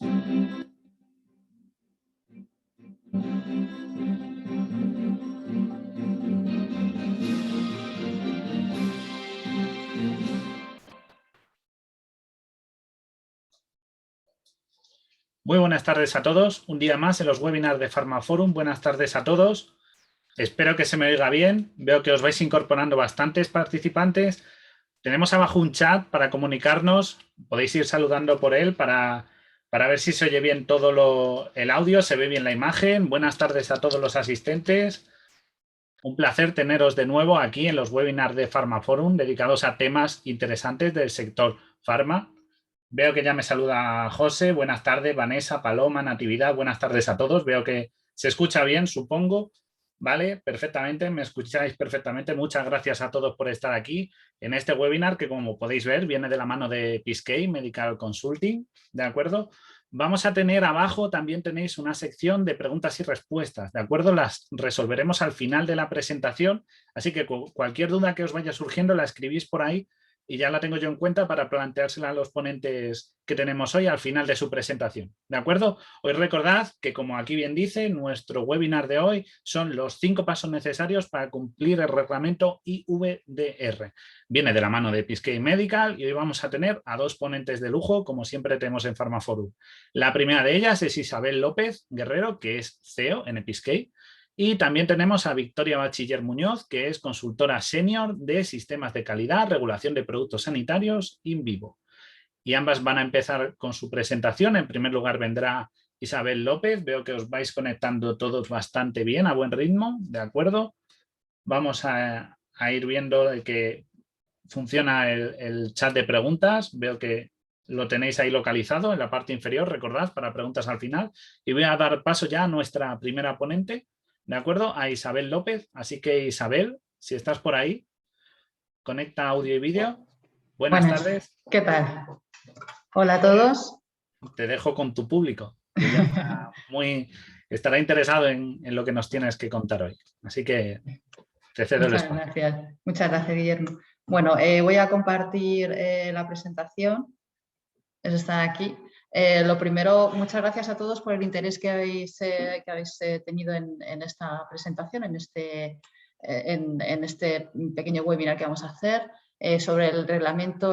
Muy buenas tardes a todos. Un día más en los webinars de Pharmaforum. Buenas tardes a todos. Espero que se me oiga bien. Veo que os vais incorporando bastantes participantes. Tenemos abajo un chat para comunicarnos. Podéis ir saludando por él para ver si se oye bien todo el audio, se ve bien la imagen. Buenas tardes a todos los asistentes. Un placer teneros de nuevo aquí en los webinars de Pharmaforum dedicados a temas interesantes del sector farma. Veo que ya me saluda José. Buenas tardes, Vanessa, Paloma, Natividad. Buenas tardes a todos. Veo que se escucha bien, supongo. Vale, perfectamente. Me escucháis perfectamente. Muchas gracias a todos por estar aquí en este webinar que, como podéis ver, viene de la mano de PSK Medical Consulting. ¿De acuerdo? Vamos a tener abajo, también tenéis una sección de preguntas y respuestas, ¿de acuerdo? Las resolveremos al final de la presentación, así que cualquier duda que os vaya surgiendo la escribís por ahí y ya la tengo yo en cuenta para planteársela a los ponentes que tenemos hoy al final de su presentación, ¿de acuerdo? Hoy recordad que, como aquí bien dice, nuestro webinar de hoy son los 5 pasos necesarios para cumplir el reglamento IVDR. Viene de la mano de PSK Medical y hoy vamos a tener a 2 ponentes de lujo, como siempre tenemos en Pharmaforum. La primera de ellas es Isabel López Guerrero, que es CEO en PSK. Y también tenemos a Victoria Bachiller Muñoz, que es consultora senior de sistemas de calidad, regulación de productos sanitarios in vivo. Y ambas van a empezar con su presentación. En primer lugar vendrá Isabel López. Veo que os vais conectando todos bastante bien, a buen ritmo, ¿de acuerdo? Vamos a ir viendo que funciona el chat de preguntas. Veo que lo tenéis ahí localizado en la parte inferior, recordad, para preguntas al final. Y voy a dar paso ya a nuestra primera ponente, ¿de acuerdo? A Isabel López. Así que, Isabel, si estás por ahí, conecta audio y vídeo. Buenas tardes. ¿Qué tal? Hola a todos. Te dejo con tu público, que ya estará interesado en lo que nos tienes que contar hoy. Así que te cedo el espacio. Muchas gracias, Guillermo. Bueno, voy a compartir la presentación. Eso está aquí. Lo primero, muchas gracias a todos por el interés que habéis tenido en esta presentación, en este pequeño webinar que vamos a hacer sobre el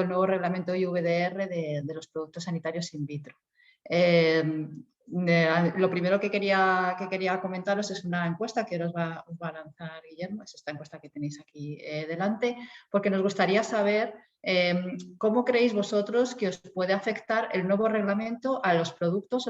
nuevo reglamento IVDR de los productos sanitarios in vitro. Lo primero que quería comentaros es una encuesta que os va a lanzar Guillermo, es esta encuesta que tenéis aquí delante, porque nos gustaría saber cómo creéis vosotros que os puede afectar el nuevo reglamento a los productos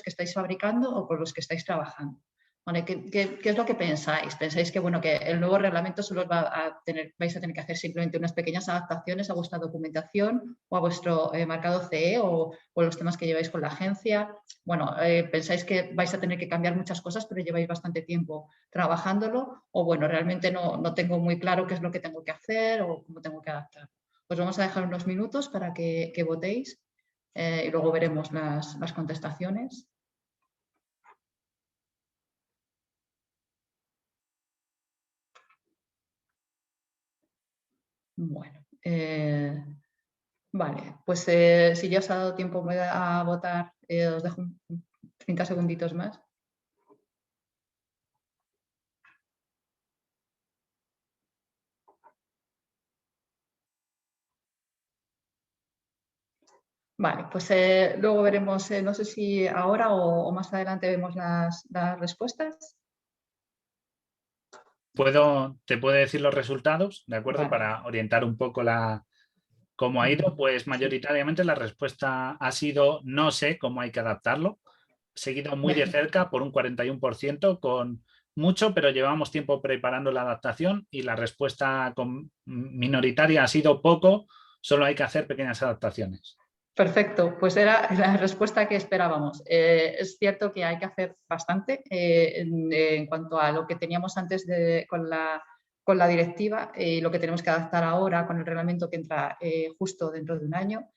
que estáis fabricando o con los que estáis trabajando. Vale, ¿qué es lo que pensáis? ¿Pensáis que, bueno, que el nuevo reglamento solo vais a tener que hacer simplemente unas pequeñas adaptaciones a vuestra documentación o a vuestro marcado CE o los temas que lleváis con la agencia? Bueno, ¿pensáis que vais a tener que cambiar muchas cosas pero lleváis bastante tiempo trabajándolo? O bueno, realmente no tengo muy claro qué es lo que tengo que hacer o cómo tengo que adaptar. Pues vamos a dejar unos minutos para que votéis y luego veremos las contestaciones. Bueno, vale, pues si ya os ha dado tiempo a votar, os dejo 30 segunditos más. Vale, pues luego veremos, no sé si ahora o más adelante vemos las respuestas. Te puedo decir los resultados, ¿de acuerdo? Vale. Para orientar un poco cómo ha ido, pues mayoritariamente la respuesta ha sido no sé cómo hay que adaptarlo, seguido muy de cerca por un 41%, con mucho, pero llevamos tiempo preparando la adaptación y la respuesta minoritaria ha sido poco, solo hay que hacer pequeñas adaptaciones. Perfecto, pues era la respuesta que esperábamos. Es cierto que hay que hacer bastante en cuanto a lo que teníamos antes con la directiva y lo que tenemos que adaptar ahora con el reglamento que entra justo dentro de un año.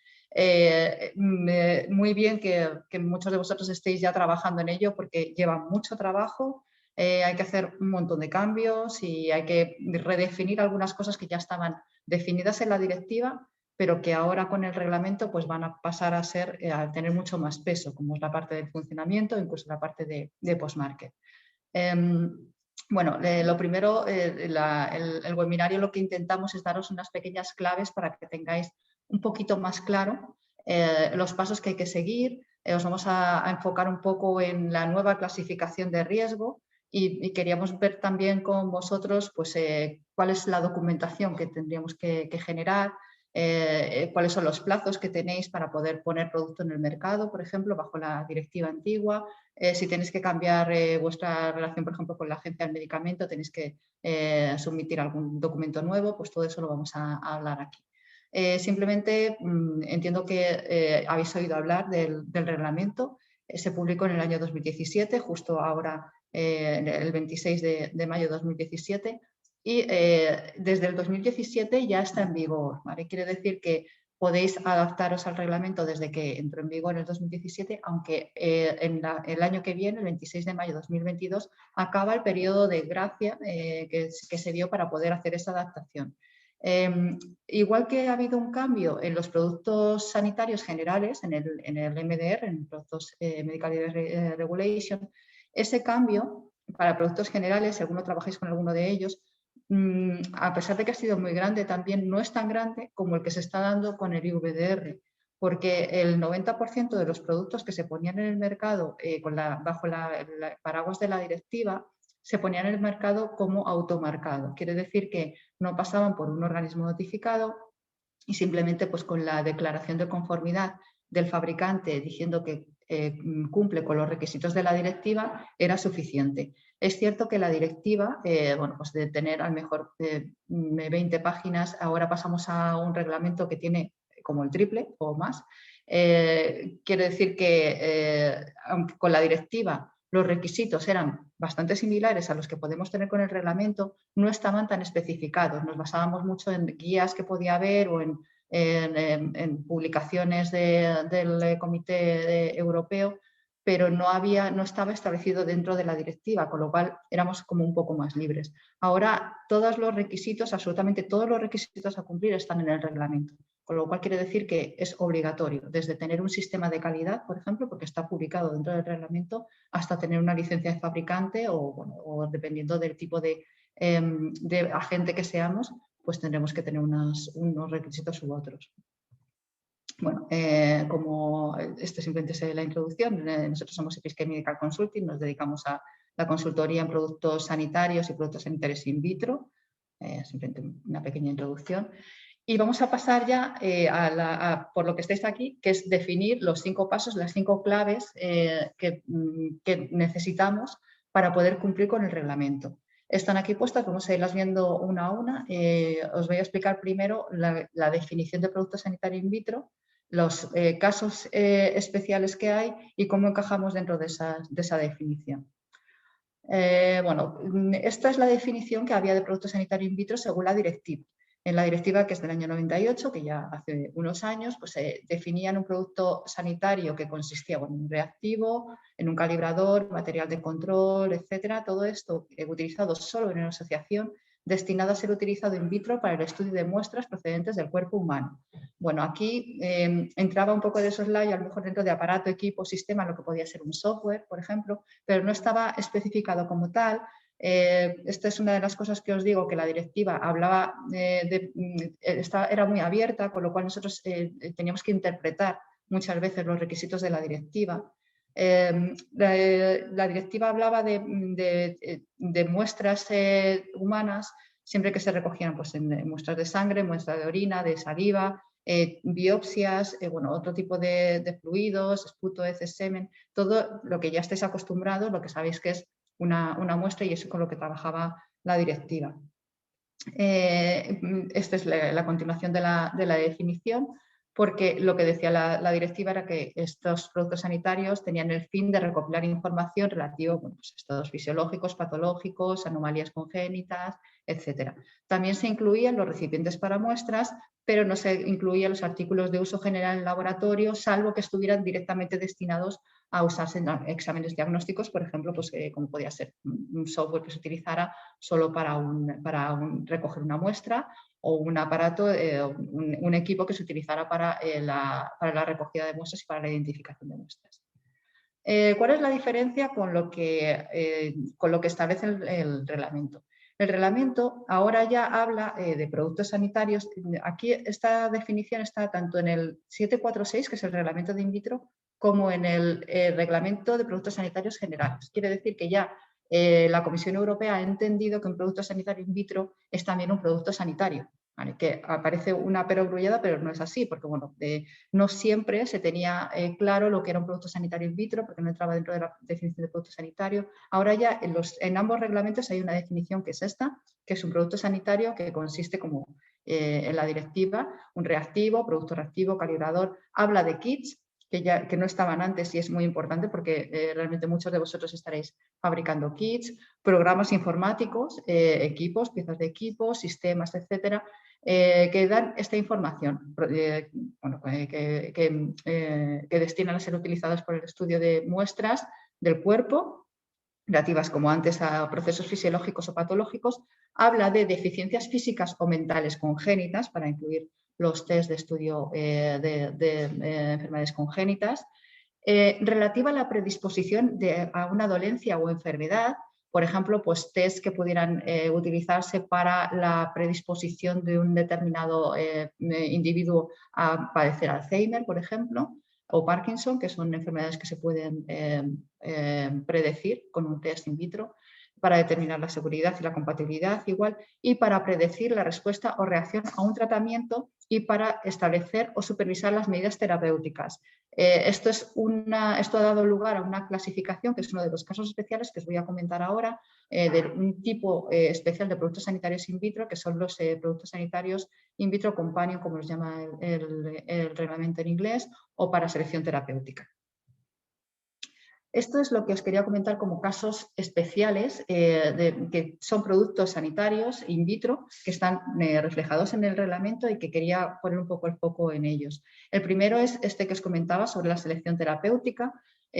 Muy bien que muchos de vosotros estéis ya trabajando en ello porque lleva mucho trabajo, hay que hacer un montón de cambios y hay que redefinir algunas cosas que ya estaban definidas en la directiva, pero que ahora con el reglamento pues van a pasar a tener mucho más peso, como es la parte del funcionamiento, incluso la parte de post-market. Bueno, lo primero, el webinario lo que intentamos es daros unas pequeñas claves para que tengáis un poquito más claro los pasos que hay que seguir. Os vamos a enfocar un poco en la nueva clasificación de riesgo y queríamos ver también con vosotros pues, cuál es la documentación que tendríamos que generar, cuáles son los plazos que tenéis para poder poner producto en el mercado, por ejemplo, bajo la directiva antigua. Si tenéis que cambiar vuestra relación, por ejemplo, con la agencia del medicamento, tenéis que submitir algún documento nuevo, pues todo eso lo vamos a hablar aquí. Simplemente entiendo que habéis oído hablar del reglamento. Se publicó en el año 2017, justo ahora, el 26 de mayo de 2017, y desde el 2017 ya está en vigor, ¿vale? Quiere decir que podéis adaptaros al reglamento desde que entró en vigor en el 2017, aunque el año que viene, el 26 de mayo de 2022, acaba el periodo de gracia que se dio para poder hacer esa adaptación. Igual que ha habido un cambio en los productos sanitarios generales, en el MDR, en Productos Medical Device Regulation, ese cambio para productos generales, si alguno trabajáis con alguno de ellos, a pesar de que ha sido muy grande, también no es tan grande como el que se está dando con el IVDR, porque el 90% de los productos que se ponían en el mercado bajo el paraguas de la directiva se ponían en el mercado como automarcado. Quiere decir que no pasaban por un organismo notificado y simplemente pues, con la declaración de conformidad del fabricante diciendo que cumple con los requisitos de la directiva era suficiente. Es cierto que la directiva, bueno, pues de tener a lo mejor 20 páginas, ahora pasamos a un reglamento que tiene como el triple o más. Quiere decir que aunque con la directiva los requisitos eran bastante similares a los que podemos tener con el reglamento, no estaban tan especificados. Nos basábamos mucho en guías que podía haber o en publicaciones del Comité Europeo, pero no estaba establecido dentro de la directiva, con lo cual éramos como un poco más libres. Ahora todos los requisitos, absolutamente todos los requisitos a cumplir están en el reglamento, con lo cual quiere decir que es obligatorio, desde tener un sistema de calidad, por ejemplo, porque está publicado dentro del reglamento, hasta tener una licencia de fabricante o dependiendo del tipo de agente que seamos, pues tendremos que tener unos requisitos u otros. Bueno, como esto simplemente es la introducción, nosotros somos EPISCAE Medical Consulting, nos dedicamos a la consultoría en productos sanitarios y productos sanitarios in vitro, simplemente una pequeña introducción. Y vamos a pasar ya por lo que estáis aquí, que es definir los 5 pasos, las 5 claves que necesitamos para poder cumplir con el reglamento. Están aquí puestas, vamos a irlas viendo una a una. Os voy a explicar primero la definición de producto sanitario in vitro, los casos especiales que hay y cómo encajamos dentro de esa definición. Bueno, esta es la definición que había de producto sanitario in vitro según la directiva. En la directiva, que es del año 98, que ya hace unos años, pues definían un producto sanitario que consistía en un reactivo, en un calibrador, material de control, etcétera. Todo esto utilizado solo en una asociación, destinado a ser utilizado in vitro para el estudio de muestras procedentes del cuerpo humano. Bueno, aquí entraba un poco de soslayo, a lo mejor dentro de aparato, equipo, sistema, lo que podía ser un software, por ejemplo, pero no estaba especificado como tal. Esta es una de las cosas que os digo, que la directiva hablaba era muy abierta, con lo cual nosotros teníamos que interpretar muchas veces los requisitos de la directiva. La directiva hablaba de muestras humanas siempre que se recogieran pues, en muestras de sangre, muestras de orina, de saliva, biopsias, bueno, otro tipo de fluidos, esputo, heces, semen, todo lo que ya estáis acostumbrados, lo que sabéis que es una muestra y eso es con lo que trabajaba la directiva. Esta es la continuación de la definición, porque lo que decía la directiva era que estos productos sanitarios tenían el fin de recopilar información relativa pues, a estados fisiológicos, patológicos, anomalías congénitas, etc. También se incluían los recipientes para muestras, pero no se incluían los artículos de uso general en laboratorio, salvo que estuvieran directamente destinados a usarse en exámenes diagnósticos, por ejemplo, pues, como podía ser un software que se utilizara solo para recoger una muestra o un aparato, un equipo que se utilizara para la recogida de muestras y para la identificación de muestras. ¿Cuál es la diferencia con lo que establece el reglamento? El reglamento ahora ya habla de productos sanitarios. Aquí esta definición está tanto en el 746, que es el reglamento de in vitro, como en el reglamento de productos sanitarios generales. Quiere decir que ya la Comisión Europea ha entendido que un producto sanitario in vitro es también un producto sanitario. ¿Vale? Que aparece una perogrullada, pero no es así, porque bueno, no siempre se tenía claro lo que era un producto sanitario in vitro, porque no entraba dentro de la definición de producto sanitario. Ahora ya en ambos reglamentos hay una definición que es esta, que es un producto sanitario que consiste como en la directiva, un reactivo, producto reactivo, calibrador, habla de kits, que no estaban antes y es muy importante porque realmente muchos de vosotros estaréis fabricando kits, programas informáticos, equipos, piezas de equipos, sistemas, etcétera, que dan esta información, que destinan a ser utilizados por el estudio de muestras del cuerpo, relativas como antes a procesos fisiológicos o patológicos, habla de deficiencias físicas o mentales congénitas, para incluir los test de estudio de enfermedades congénitas, relativa a la predisposición a una dolencia o enfermedad, por ejemplo, pues test que pudieran utilizarse para la predisposición de un determinado individuo a padecer Alzheimer, por ejemplo, o Parkinson, que son enfermedades que se pueden predecir con un test in vitro, para determinar la seguridad y la compatibilidad igual, y para predecir la respuesta o reacción a un tratamiento y para establecer o supervisar las medidas terapéuticas. Esto ha dado lugar a una clasificación, que es uno de los casos especiales que os voy a comentar ahora, de un tipo especial de productos sanitarios in vitro, que son los productos sanitarios in vitro companion, como los llama el reglamento en inglés, o para selección terapéutica. Esto es lo que os quería comentar como casos especiales, que son productos sanitarios in vitro, que están reflejados en el reglamento y que quería poner un poco el foco en ellos. El primero es este que os comentaba sobre la selección terapéutica.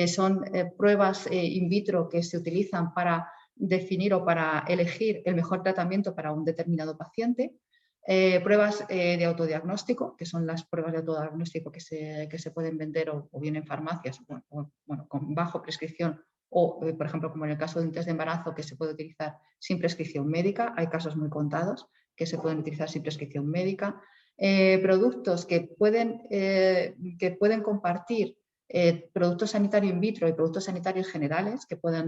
Son pruebas in vitro que se utilizan para definir o para elegir el mejor tratamiento para un determinado paciente. Pruebas de autodiagnóstico, que son las pruebas de autodiagnóstico que se pueden vender o bien en farmacias, con bajo prescripción, o por ejemplo, como en el caso de un test de embarazo, que se puede utilizar sin prescripción médica. Hay casos muy contados que se pueden utilizar sin prescripción médica. Productos que pueden compartir productos sanitarios in vitro y productos sanitarios generales, que pueda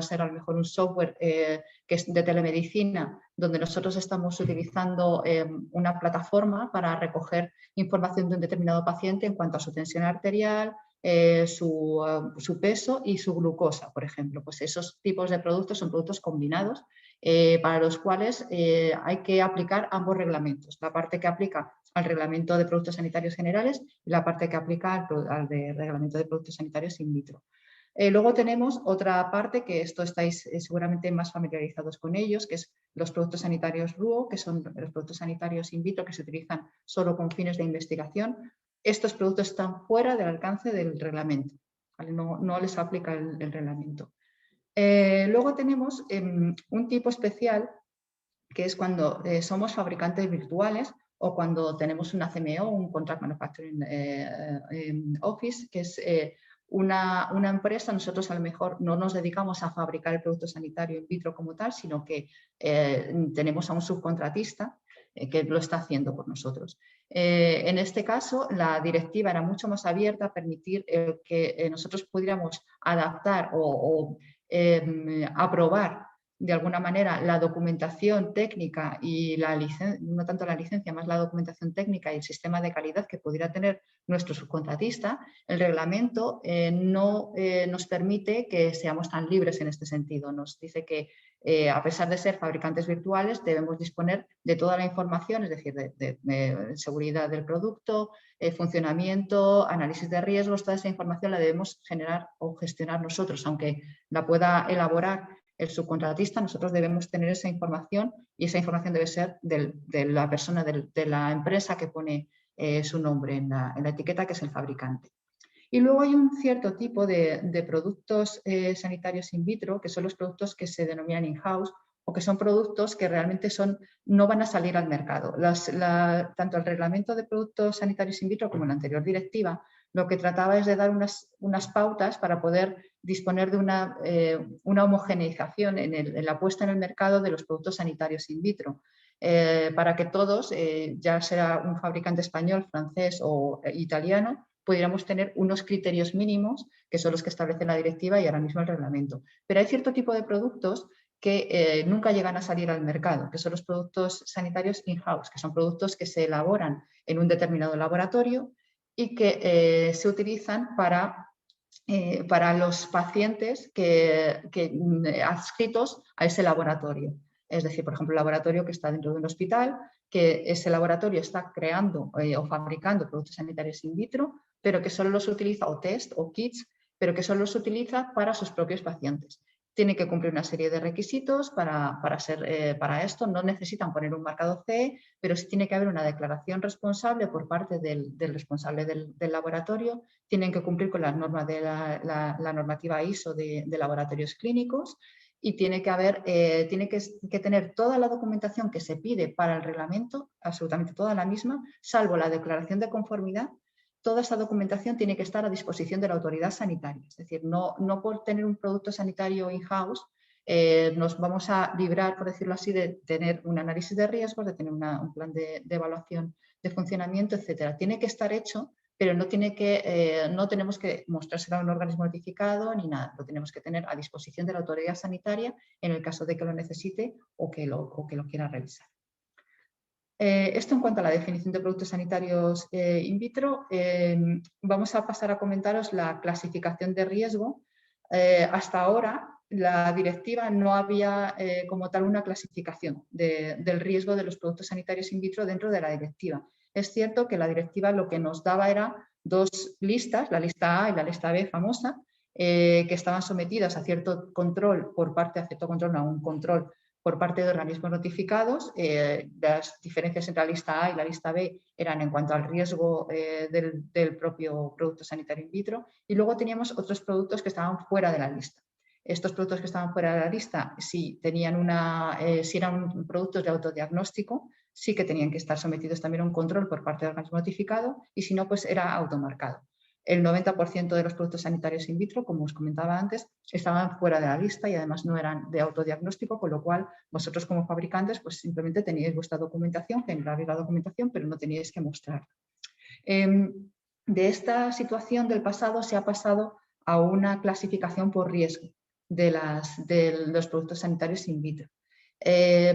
ser a lo mejor un software que es de telemedicina, donde nosotros estamos utilizando una plataforma para recoger información de un determinado paciente en cuanto a su tensión arterial, su peso y su glucosa, por ejemplo. Pues esos tipos de productos son productos combinados, para los cuales hay que aplicar ambos reglamentos, la parte que aplica al reglamento de productos sanitarios generales y la parte que aplica al reglamento de productos sanitarios in vitro. Luego tenemos otra parte, que esto estáis seguramente más familiarizados con ellos, que es los productos sanitarios RUO, que son los productos sanitarios in vitro que se utilizan solo con fines de investigación. Estos productos están fuera del alcance del reglamento, ¿vale? No les aplica el reglamento. Luego tenemos un tipo especial, que es cuando somos fabricantes virtuales o cuando tenemos una CMO, un Contract Manufacturing Office, que es una empresa. Nosotros a lo mejor no nos dedicamos a fabricar el producto sanitario in vitro como tal, sino que tenemos a un subcontratista que lo está haciendo por nosotros. En este caso, la directiva era mucho más abierta a permitir que nosotros pudiéramos adaptar o aprobar de alguna manera la documentación técnica y la licencia, no tanto la licencia, más la documentación técnica y el sistema de calidad que pudiera tener nuestro subcontratista. El reglamento no nos permite que seamos tan libres en este sentido. Nos dice que a pesar de ser fabricantes virtuales, debemos disponer de toda la información, es decir, de seguridad del producto, funcionamiento, análisis de riesgos. Toda esa información la debemos generar o gestionar nosotros, aunque la pueda elaborar el subcontratista. Nosotros debemos tener esa información, y esa información debe ser de la persona, de la empresa que pone su nombre en la etiqueta, que es el fabricante. Y luego hay un cierto tipo de productos sanitarios in vitro, que son los productos que se denominan in-house o que son productos que realmente no van a salir al mercado. Tanto el reglamento de productos sanitarios in vitro como la anterior directiva lo que trataba es de dar unas pautas para poder disponer de una homogeneización en la puesta en el mercado de los productos sanitarios in vitro, para que todos, ya sea un fabricante español, francés o italiano, pudiéramos tener unos criterios mínimos que son los que establece la directiva y ahora mismo el reglamento. Pero hay cierto tipo de productos que nunca llegan a salir al mercado, que son los productos sanitarios in-house, que son productos que se elaboran en un determinado laboratorio y que se utilizan para los pacientes adscritos a ese laboratorio. Es decir, por ejemplo, el laboratorio que está dentro de un hospital, que ese laboratorio está creando o fabricando productos sanitarios in vitro, pero que solo los utiliza, o test o kits, pero que solo los utiliza para sus propios pacientes. Tiene que cumplir una serie de requisitos para esto. No necesitan poner un marcado CE, pero sí tiene que haber una declaración responsable por parte del responsable del laboratorio. Tienen que cumplir con las normas de la normativa ISO de laboratorios clínicos y tiene que tener toda la documentación que se pide para el reglamento, absolutamente toda la misma, salvo la declaración de conformidad. Toda esa documentación tiene que estar a disposición de la autoridad sanitaria. Es decir, no por tener un producto sanitario in-house nos vamos a librar, por decirlo así, de tener un análisis de riesgos, de tener un plan de evaluación de funcionamiento, etcétera. Tiene que estar hecho, pero no tenemos que mostrárselo a un organismo notificado ni nada. Lo tenemos que tener a disposición de la autoridad sanitaria en el caso de que lo necesite o que lo quiera revisar. Esto en cuanto a la definición de productos sanitarios in vitro. Vamos a pasar a comentaros la clasificación de riesgo. Hasta ahora la directiva no había como tal una clasificación del riesgo de los productos sanitarios in vitro dentro de la directiva. Es cierto que la directiva lo que nos daba era dos listas, la lista A y la lista B famosa, que estaban sometidas a cierto control a un control por parte de organismos notificados. Las diferencias entre la lista A y la lista B eran en cuanto al riesgo del propio producto sanitario in vitro, y luego teníamos otros productos que estaban fuera de la lista. Estos productos que estaban fuera de la lista, si eran productos de autodiagnóstico, sí que tenían que estar sometidos también a un control por parte del organismo notificado, y si no, pues era automarcado. El 90% de los productos sanitarios in vitro, como os comentaba antes, estaban fuera de la lista y además no eran de autodiagnóstico, con lo cual vosotros como fabricantes pues simplemente teníais vuestra documentación, generabais la documentación, pero no teníais que mostrarla. De esta situación del pasado se ha pasado a una clasificación por riesgo de los productos sanitarios in vitro,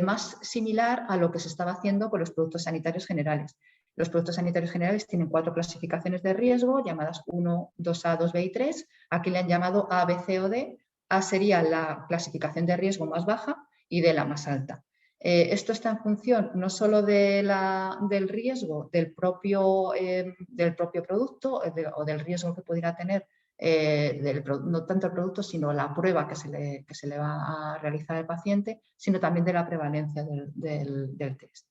más similar a lo que se estaba haciendo con los productos sanitarios generales. Los productos sanitarios generales tienen 4 clasificaciones de riesgo, llamadas 1, 2A, 2B y 3. Aquí le han llamado A, B, C o D. A sería la clasificación de riesgo más baja y D la más alta. Esto está en función no solo del riesgo del propio producto o del riesgo que pudiera tener, no tanto el producto, sino la prueba que se le va a realizar al paciente, sino también de la prevalencia del test.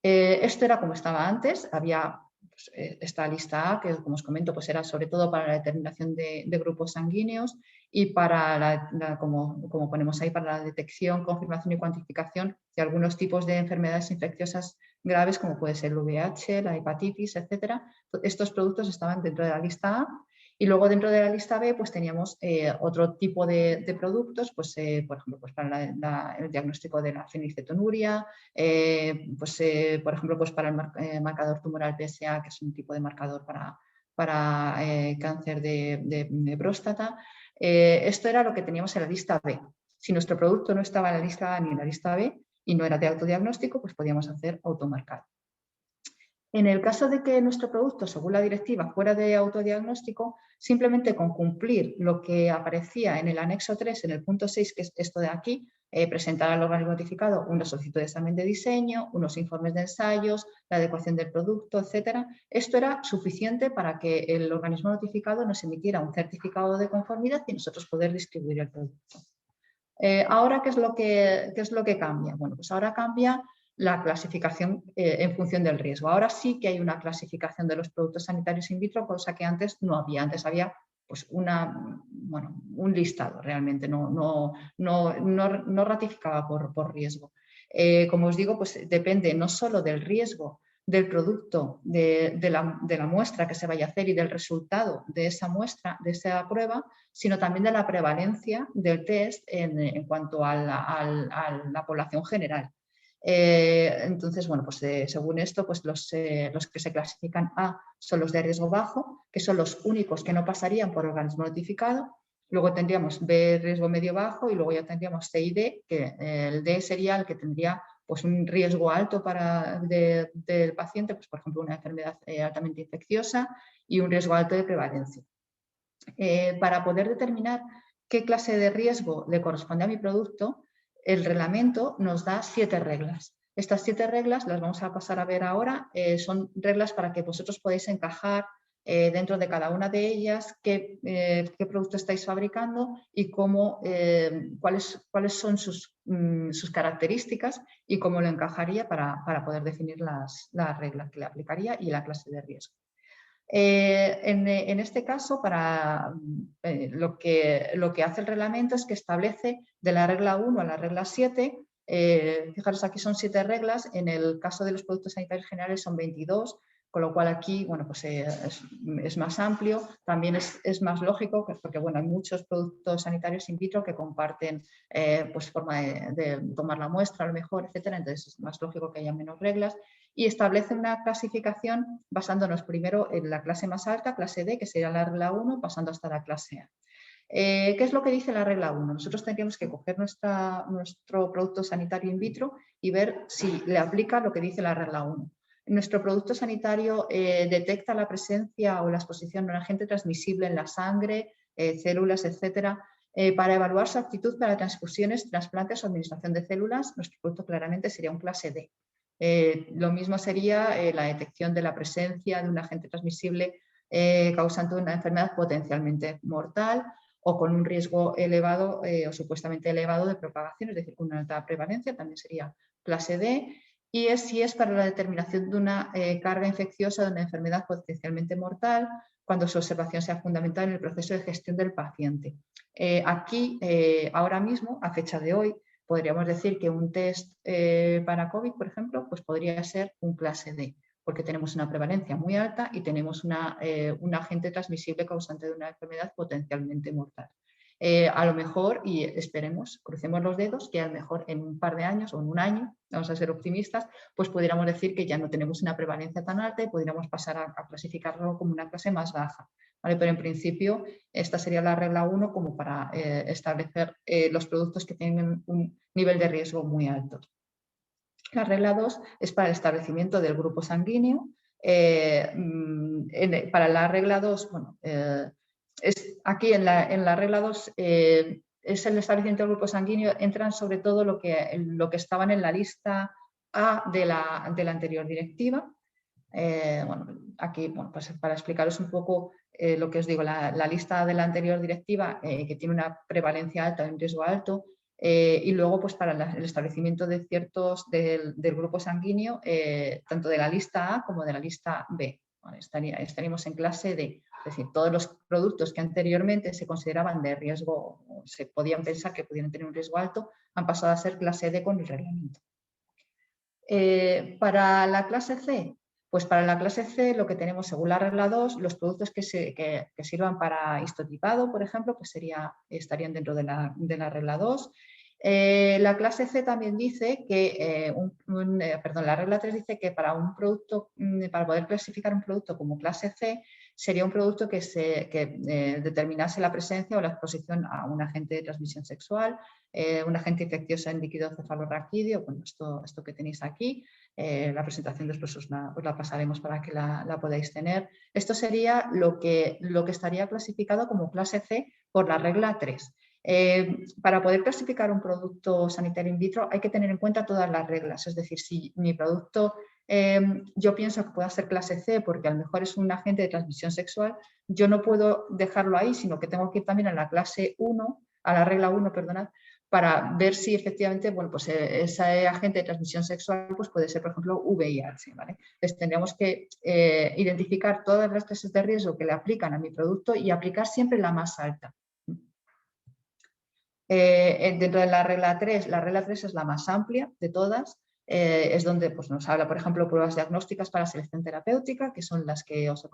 Esto era como estaba antes. Había pues, esta lista A, que como os comento, pues era sobre todo para la determinación de grupos sanguíneos y para como ponemos ahí, para la detección, confirmación y cuantificación de algunos tipos de enfermedades infecciosas graves, como puede ser el VIH, la hepatitis, etcétera. Estos productos estaban dentro de la lista A. Y luego dentro de la lista B pues teníamos otro tipo de productos, pues, por ejemplo, pues para el diagnóstico de la fenilcetonuria, por ejemplo, pues para el marcador tumoral PSA, que es un tipo de marcador para cáncer de próstata. Esto era lo que teníamos en la lista B. Si nuestro producto no estaba en la lista A ni en la lista B y no era de autodiagnóstico, pues podíamos hacer automarcado. En el caso de que nuestro producto, según la directiva, fuera de autodiagnóstico, simplemente con cumplir lo que aparecía en el anexo 3, en el punto 6, que es esto de aquí, presentar al organismo notificado una solicitud de examen de diseño, unos informes de ensayos, la adecuación del producto, etcétera. Esto era suficiente para que el organismo notificado nos emitiera un certificado de conformidad y nosotros poder distribuir el producto. Ahora, ¿qué es lo que cambia? Bueno, pues ahora cambia la clasificación en función del riesgo. Ahora sí que hay una clasificación de los productos sanitarios in vitro, cosa que antes no había. Antes había pues un listado realmente, no ratificaba por riesgo. Como os digo, pues depende no solo del riesgo del producto, de la muestra que se vaya a hacer y del resultado de esa muestra, de esa prueba, sino también de la prevalencia del test en cuanto a la población general. Entonces, bueno, pues según esto, pues los que se clasifican A son los de riesgo bajo, que son los únicos que no pasarían por organismo notificado. Luego tendríamos B, riesgo medio bajo, y luego ya tendríamos C y D, que el D sería el que tendría pues un riesgo alto del paciente, pues por ejemplo una enfermedad altamente infecciosa y un riesgo alto de prevalencia. Para poder determinar qué clase de riesgo le corresponde a mi producto, el reglamento nos da 7 reglas. Estas 7 reglas las vamos a pasar a ver ahora. Son reglas para que vosotros podáis encajar dentro de cada una de ellas qué producto estáis fabricando y cuáles son sus características y cómo lo encajaría para poder definir las reglas que le aplicaría y la clase de riesgo. En este caso, lo que hace el reglamento es que establece de la regla 1 a la regla 7, fijaros, aquí son 7 reglas, en el caso de los productos sanitarios generales son 22, con lo cual aquí bueno, pues, es más amplio, también es más lógico, porque bueno, hay muchos productos sanitarios in vitro que comparten pues, forma de tomar la muestra a lo mejor, etcétera, entonces es más lógico que haya menos reglas. Y establece una clasificación basándonos primero en la clase más alta, clase D, que sería la regla 1, pasando hasta la clase A. ¿Qué es lo que dice la regla 1? Nosotros tendríamos que coger nuestro producto sanitario in vitro y ver si le aplica lo que dice la regla 1. Nuestro producto sanitario detecta la presencia o la exposición de un agente transmisible en la sangre, células, etcétera. Para evaluar su aptitud para transfusiones, trasplantes o administración de células, nuestro producto claramente sería un clase D. Lo mismo sería la detección de la presencia de un agente transmisible causante de una enfermedad potencialmente mortal o con un riesgo elevado o supuestamente elevado de propagación, es decir, con una alta prevalencia, también sería clase D. Y si es para la determinación de una carga infecciosa de una enfermedad potencialmente mortal, cuando su observación sea fundamental en el proceso de gestión del paciente. Aquí, ahora mismo, a fecha de hoy, podríamos decir que un test para COVID, por ejemplo, pues podría ser un clase D, porque tenemos una prevalencia muy alta y tenemos un agente transmisible causante de una enfermedad potencialmente mortal. A lo mejor, y esperemos, crucemos los dedos, que a lo mejor en un par de años o en un año, vamos a ser optimistas, pues pudiéramos decir que ya no tenemos una prevalencia tan alta y pudiéramos pasar a clasificarlo como una clase más baja. ¿Vale? Pero en principio esta sería la regla 1 como para establecer los productos que tienen un nivel de riesgo muy alto. La regla 2 es para el establecimiento del grupo sanguíneo. Para la regla 2, bueno, aquí en la regla 2 es el establecimiento del grupo sanguíneo, entran sobre todo lo que estaban en la lista A de la anterior directiva. Bueno, aquí, bueno, pues para explicaros un poco lo que os digo, la lista de la anterior directiva que tiene una prevalencia alta, un riesgo alto, y luego pues para el establecimiento de ciertos del grupo sanguíneo, tanto de la lista A como de la lista B. Vale, estaríamos en clase D, es decir, todos los productos que anteriormente se consideraban de riesgo, o se podían pensar que pudieran tener un riesgo alto, han pasado a ser clase D con el reglamento. Para la clase C, pues para la clase C lo que tenemos según la regla 2, los productos que sirvan para histotipado, por ejemplo, pues estarían dentro de la regla 2. La clase C también dice que, la regla 3 dice que para un producto, para poder clasificar un producto como clase C, sería un producto que determinase la presencia o la exposición a un agente de transmisión sexual, un agente infeccioso en líquido cefalorraquídeo, bueno, esto que tenéis aquí, la presentación después os la pasaremos para que la podáis tener. Esto sería lo que estaría clasificado como clase C por la regla 3. Para poder clasificar un producto sanitario in vitro hay que tener en cuenta todas las reglas, es decir, si mi producto yo pienso que pueda ser clase C porque a lo mejor es un agente de transmisión sexual, yo no puedo dejarlo ahí, sino que tengo que ir también a la clase 1, a la regla 1, perdonad, para ver si efectivamente, bueno, pues ese agente de transmisión sexual pues puede ser, por ejemplo, VIH, ¿vale? Entonces tendríamos que identificar todas las clases de riesgo que le aplican a mi producto y aplicar siempre la más alta. Dentro de la regla 3 es la más amplia de todas, es donde pues, nos habla, por ejemplo, pruebas diagnósticas para selección terapéutica, que son las que os he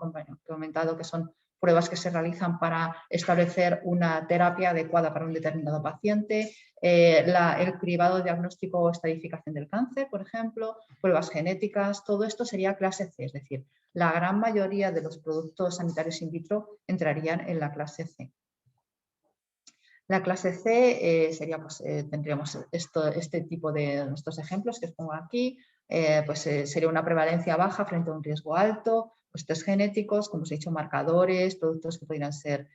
comentado, que son pruebas que se realizan para establecer una terapia adecuada para un determinado paciente, el cribado diagnóstico o estadificación del cáncer, por ejemplo, pruebas genéticas, todo esto sería clase C, es decir, la gran mayoría de los productos sanitarios in vitro entrarían en la clase C. La clase C sería, pues, tendríamos este tipo de estos ejemplos que os pongo aquí, sería una prevalencia baja frente a un riesgo alto, pues test genéticos, como os he dicho, marcadores, productos que podrían ser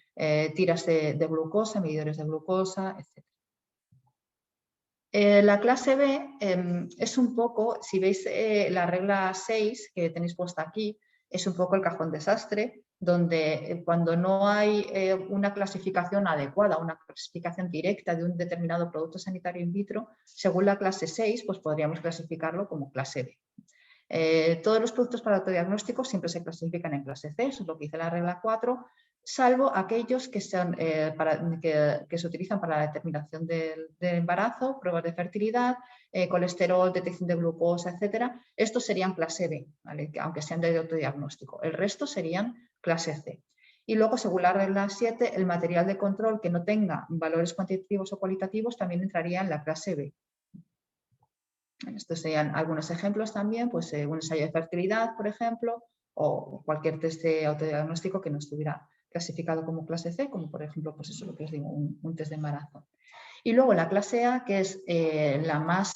tiras de glucosa, medidores de glucosa, etc. La clase B es un poco, si veis la regla 6 que tenéis puesta aquí, es un poco el cajón desastre, donde cuando no hay una clasificación adecuada, una clasificación directa de un determinado producto sanitario in vitro, según la clase 6, pues podríamos clasificarlo como clase B. Todos los productos para autodiagnóstico siempre se clasifican en clase C, eso es lo que dice la regla 4, salvo aquellos que se utilizan para la determinación del embarazo, pruebas de fertilidad, colesterol, detección de glucosa, etcétera. Estos serían clase B, ¿vale? Aunque sean de autodiagnóstico. El resto serían clase C. Y luego, según la regla 7, el material de control que no tenga valores cuantitativos o cualitativos también entraría en la clase B. Estos serían algunos ejemplos también, pues un ensayo de fertilidad, por ejemplo, o cualquier test de autodiagnóstico que no estuviera clasificado como clase C, como por ejemplo, pues eso lo que os digo, un test de embarazo. Y luego la clase A, que es la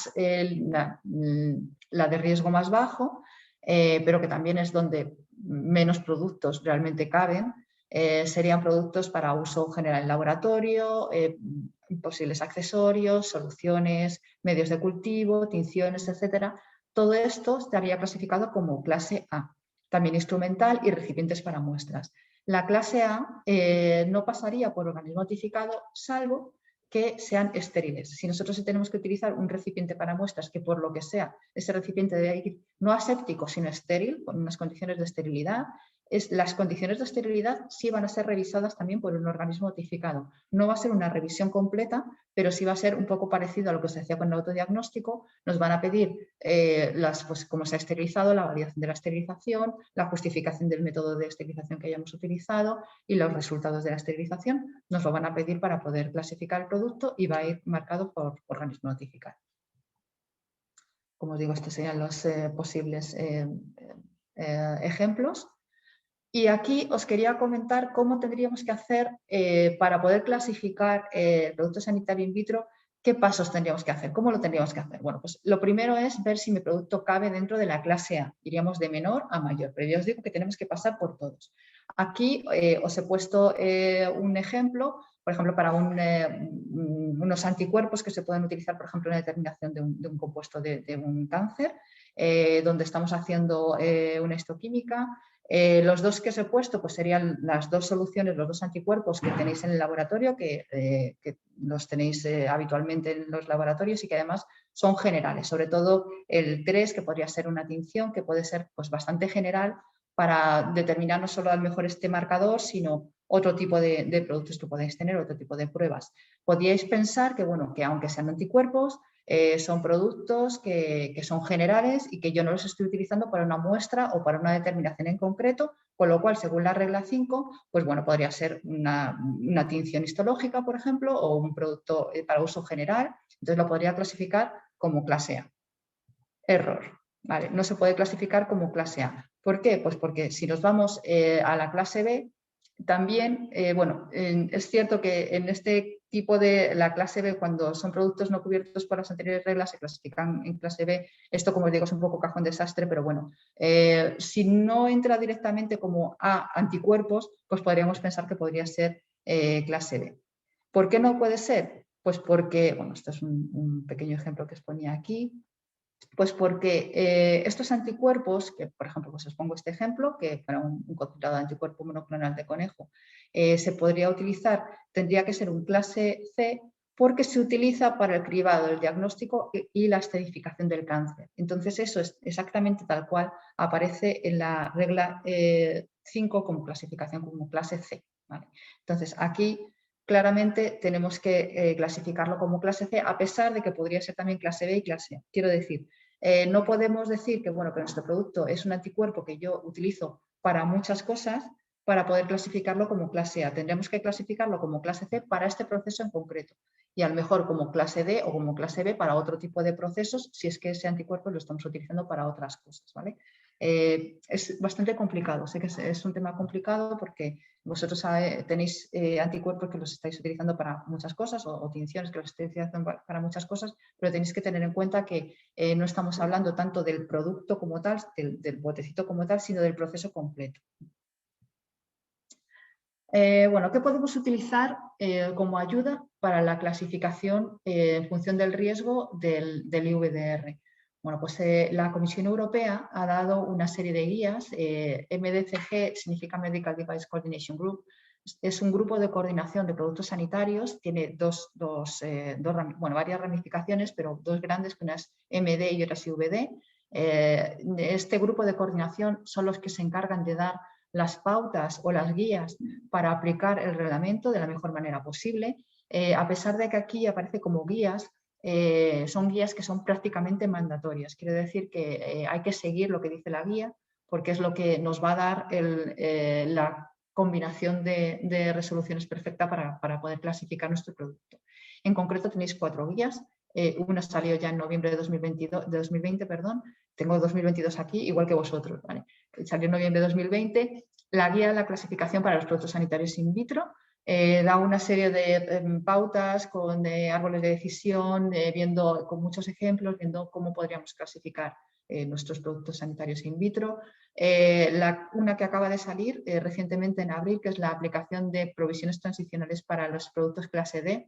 de riesgo más bajo, pero que también es donde menos productos realmente caben, serían productos para uso general en laboratorio, posibles accesorios, soluciones, medios de cultivo, tinciones, etcétera. Todo esto estaría clasificado como clase A, también instrumental y recipientes para muestras. La clase A no pasaría por organismo notificado, salvo que sean estériles. Si nosotros tenemos que utilizar un recipiente para muestras que por lo que sea, ese recipiente debe ir no aséptico, sino estéril, con unas condiciones de esterilidad, las condiciones de esterilidad sí van a ser revisadas también por un organismo notificado. No va a ser una revisión completa, pero sí va a ser un poco parecido a lo que se hacía con el autodiagnóstico. Nos van a pedir pues, cómo se ha esterilizado, la validación de la esterilización, la justificación del método de esterilización que hayamos utilizado y los resultados de la esterilización. Nos lo van a pedir para poder clasificar el producto y va a ir marcado por organismo notificado. Como os digo, estos serían los posibles ejemplos. Y aquí os quería comentar cómo tendríamos que hacer para poder clasificar el producto sanitario in vitro, qué pasos tendríamos que hacer, cómo lo tendríamos que hacer. Bueno, pues lo primero es ver si mi producto cabe dentro de la clase A, iríamos de menor a mayor, pero ya os digo que tenemos que pasar por todos. Aquí os he puesto un ejemplo, por ejemplo, para unos anticuerpos que se pueden utilizar, por ejemplo, en la determinación de un compuesto de un cáncer, donde estamos haciendo una histoquímica. Los dos que os he puesto pues serían las dos soluciones, los dos anticuerpos que tenéis en el laboratorio, que los tenéis habitualmente en los laboratorios y que además son generales, sobre todo el 3, que podría ser una tinción, que puede ser pues, bastante general para determinar no solo a lo mejor este marcador, sino otro tipo de productos que podéis tener, otro tipo de pruebas. Podríais pensar que, bueno, que aunque sean anticuerpos, son productos que son generales y que yo no los estoy utilizando para una muestra o para una determinación en concreto, con lo cual, según la regla 5, pues bueno, podría ser una tinción histológica, por ejemplo, o un producto para uso general, entonces lo podría clasificar como clase A. Error, ¿vale? No se puede clasificar como clase A. ¿Por qué? Pues porque si nos vamos a la clase B, también, es cierto que en este tipo de la clase B, cuando son productos no cubiertos por las anteriores reglas, se clasifican en clase B. Esto, como os digo, es un poco cajón desastre, pero bueno, si no entra directamente como A, anticuerpos, pues podríamos pensar que podría ser clase B. ¿Por qué no puede ser? Pues porque, bueno, esto es un pequeño ejemplo que os ponía aquí. Pues porque estos anticuerpos, que por ejemplo pues os pongo este ejemplo, que para un concentrado de anticuerpo monoclonal de conejo se podría utilizar, tendría que ser un clase C porque se utiliza para el cribado, el diagnóstico y la estadificación del cáncer. Entonces, eso es exactamente tal cual aparece en la regla 5 como clasificación, como clase C. ¿Vale? Entonces, aquí claramente tenemos que clasificarlo como clase C, a pesar de que podría ser también clase B y clase A. Quiero decir, no podemos decir que, bueno, que nuestro producto es un anticuerpo que yo utilizo para muchas cosas para poder clasificarlo como clase A. Tendremos que clasificarlo como clase C para este proceso en concreto y a lo mejor como clase D o como clase B para otro tipo de procesos si es que ese anticuerpo lo estamos utilizando para otras cosas. ¿Vale? Es bastante complicado, sé que es un tema complicado porque vosotros tenéis anticuerpos que los estáis utilizando para muchas cosas o tinciones que los estáis utilizando para muchas cosas, pero tenéis que tener en cuenta que no estamos hablando tanto del producto como tal, del botecito como tal, sino del proceso completo. Bueno, ¿qué podemos utilizar como ayuda para la clasificación en función del riesgo del IVDR? Bueno, pues la Comisión Europea ha dado una serie de guías. MDCG significa Medical Device Coordination Group. Es un grupo de coordinación de productos sanitarios. Tiene varias ramificaciones, pero dos grandes, que una es MD y otra es IVD. Este grupo de coordinación son los que se encargan de dar las pautas o las guías para aplicar el reglamento de la mejor manera posible. A pesar de que aquí aparece como guías, son guías que son prácticamente mandatorias. Quiere decir que hay que seguir lo que dice la guía porque es lo que nos va a dar la combinación de resoluciones perfecta para poder clasificar nuestro producto. En concreto tenéis 4 guías. Una salió ya en noviembre de 2020, perdón. Tengo 2022 aquí, igual que vosotros. ¿Vale? Salió en noviembre de 2020. La guía de la clasificación para los productos sanitarios in vitro da una serie de pautas con árboles de decisión, viendo con muchos ejemplos, viendo cómo podríamos clasificar nuestros productos sanitarios in vitro. Una que acaba de salir recientemente en abril, que es la aplicación de provisiones transicionales para los productos clase D,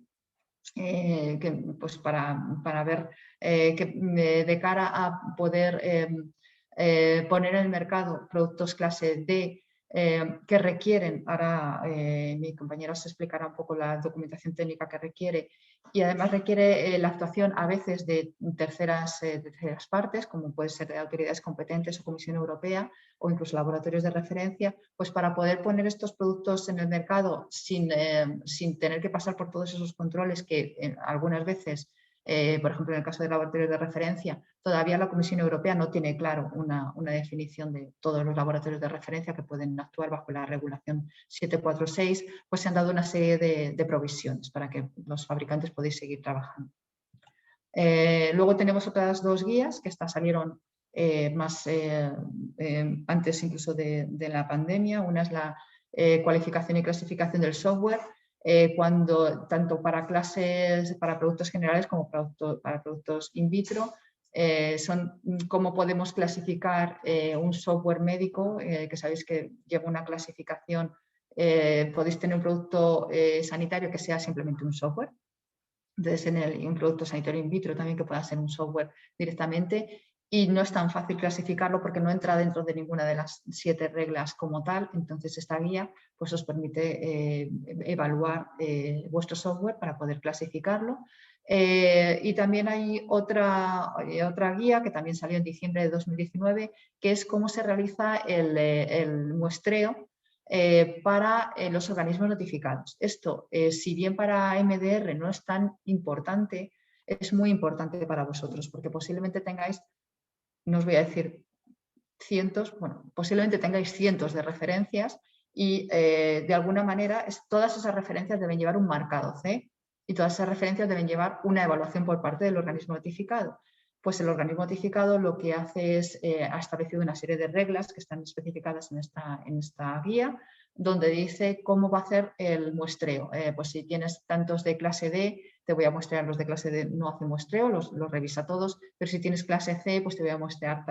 pues para ver que de cara a poder poner en el mercado productos clase D que requieren, ahora mi compañero os explicará un poco la documentación técnica que requiere, y además requiere la actuación a veces de terceras partes, como puede ser de autoridades competentes o Comisión Europea o incluso laboratorios de referencia, pues para poder poner estos productos en el mercado sin tener que pasar por todos esos controles que algunas veces, por ejemplo en el caso de laboratorios de referencia, todavía la Comisión Europea no tiene claro una definición de todos los laboratorios de referencia que pueden actuar bajo la regulación 746, pues se han dado una serie de provisiones para que los fabricantes podáis seguir trabajando. Luego tenemos otras 2 guías que salieron antes incluso de la pandemia. Una es la cualificación y clasificación del software, tanto para productos generales como para productos in vitro. Son cómo podemos clasificar un software médico, que sabéis que lleva una clasificación. Podéis tener un producto sanitario que sea simplemente un software. Entonces, un producto sanitario in vitro también que pueda ser un software directamente, y no es tan fácil clasificarlo porque no entra dentro de ninguna de las 7 reglas como tal. Entonces, esta guía pues, os permite evaluar vuestro software para poder clasificarlo. Y también hay otra guía que también salió en diciembre de 2019, que es cómo se realiza el muestreo para los organismos notificados. Esto, si bien para MDR no es tan importante, es muy importante para vosotros, porque posiblemente tengáis, no os voy a decir cientos, bueno, posiblemente tengáis cientos de referencias y de alguna manera todas esas referencias deben llevar un marcado C y todas esas referencias deben llevar una evaluación por parte del organismo notificado. Pues el organismo notificado lo que hace es, ha establecido una serie de reglas que están especificadas en esta guía, donde dice cómo va a hacer el muestreo. Pues si tienes tantos de clase D, te voy a muestrear los de clase D, no hace muestreo, los revisa todos, pero si tienes clase C, pues te voy a muestrear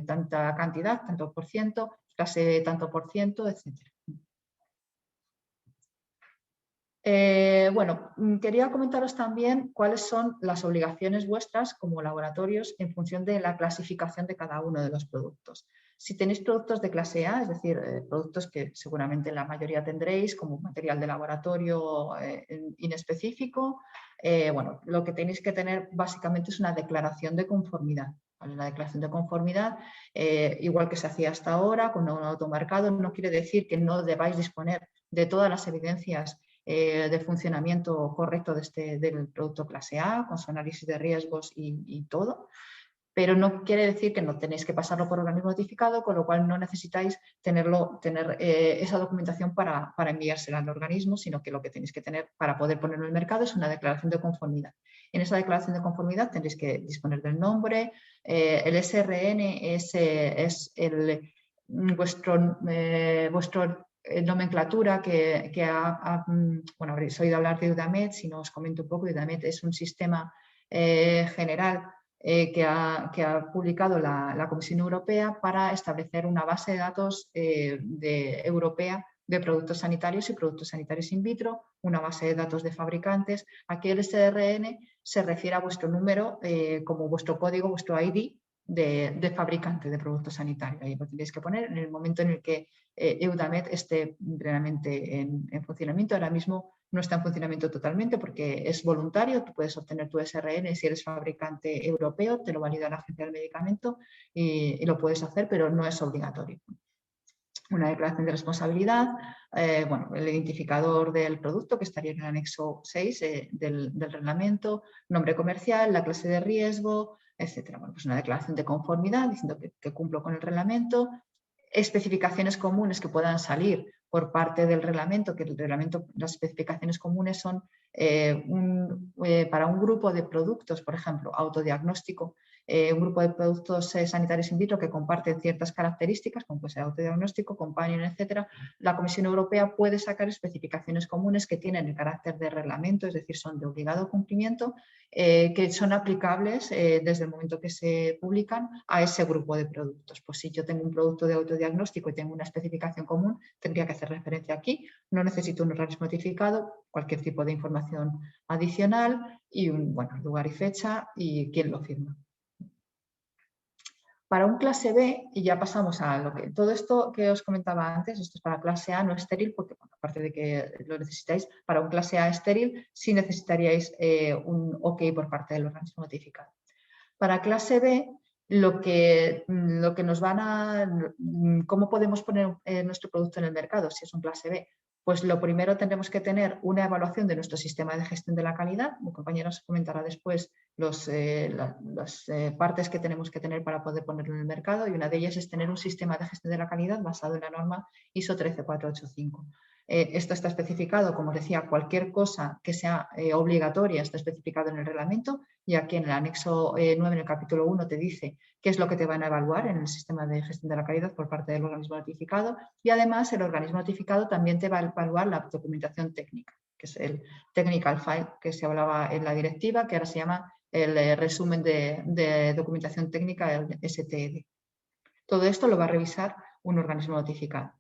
tanta cantidad, tanto por ciento, clase E tanto por ciento, etc. Bueno, quería comentaros también cuáles son las obligaciones vuestras como laboratorios en función de la clasificación de cada uno de los productos. Si tenéis productos de clase A, es decir, productos que seguramente la mayoría tendréis, como material de laboratorio inespecífico, bueno, lo que tenéis que tener básicamente es una declaración de conformidad. ¿Vale? La declaración de conformidad, igual que se hacía hasta ahora, con un automarcado, no quiere decir que no debáis disponer de todas las evidencias de funcionamiento correcto del producto clase A, con su análisis de riesgos y todo, pero no quiere decir que no tenéis que pasarlo por organismo notificado, con lo cual no necesitáis tener esa documentación para enviársela al organismo, sino que lo que tenéis que tener para poder ponerlo en el mercado es una declaración de conformidad. En esa declaración de conformidad tenéis que disponer del nombre, el SRN es vuestro nomenclatura bueno, habréis oído hablar de EUDAMED. Si no os comento un poco, EUDAMED es un sistema general que ha publicado la Comisión Europea para establecer una base de datos europea de productos sanitarios y productos sanitarios in vitro, una base de datos de fabricantes. Aquí el SRN se refiere a vuestro número como vuestro código, vuestro ID de fabricante de productos sanitarios. Ahí lo tenéis que poner en el momento en el que EUDAMED esté plenamente en funcionamiento. Ahora mismo no está en funcionamiento totalmente porque es voluntario. Tú puedes obtener tu SRN si eres fabricante europeo, te lo valida la Agencia del Medicamento y lo puedes hacer, pero no es obligatorio. Una declaración de responsabilidad, bueno, el identificador del producto que estaría en el anexo 6 del reglamento, nombre comercial, la clase de riesgo, etc. Bueno, pues una declaración de conformidad diciendo que cumplo con el reglamento, especificaciones comunes que puedan salir por parte del reglamento, que el reglamento, las especificaciones comunes son para un grupo de productos, por ejemplo, autodiagnóstico, un grupo de productos sanitarios in vitro que comparten ciertas características, como puede ser autodiagnóstico, companion, etcétera. La Comisión Europea puede sacar especificaciones comunes que tienen el carácter de reglamento, es decir, son de obligado cumplimiento, que son aplicables desde el momento que se publican a ese grupo de productos. Pues si yo tengo un producto de autodiagnóstico y tengo una especificación común, tendría que hacer referencia aquí. No necesito un organismo notificado, cualquier tipo de información adicional y un lugar y fecha y quién lo firma. Para un clase B, y ya pasamos a lo que todo esto que os comentaba antes, esto es para clase A no estéril, porque bueno, aparte de que lo necesitáis, para un clase A estéril sí necesitaríais un OK por parte del organismo notificado. Para clase B, lo que nos ¿cómo podemos poner nuestro producto en el mercado si es un clase B? Pues lo primero tendremos que tener una evaluación de nuestro sistema de gestión de la calidad. Mi compañera os comentará después las partes que tenemos que tener para poder ponerlo en el mercado, y una de ellas es tener un sistema de gestión de la calidad basado en la norma ISO 13485. Esto está especificado, como decía, cualquier cosa que sea obligatoria está especificado en el reglamento, y aquí en el anexo 9, en el capítulo 1, te dice qué es lo que te van a evaluar en el sistema de gestión de la calidad por parte del organismo notificado, y además el organismo notificado también te va a evaluar la documentación técnica, que es el technical file que se hablaba en la directiva, que ahora se llama el resumen de documentación técnica, el STD. Todo esto lo va a revisar un organismo notificado.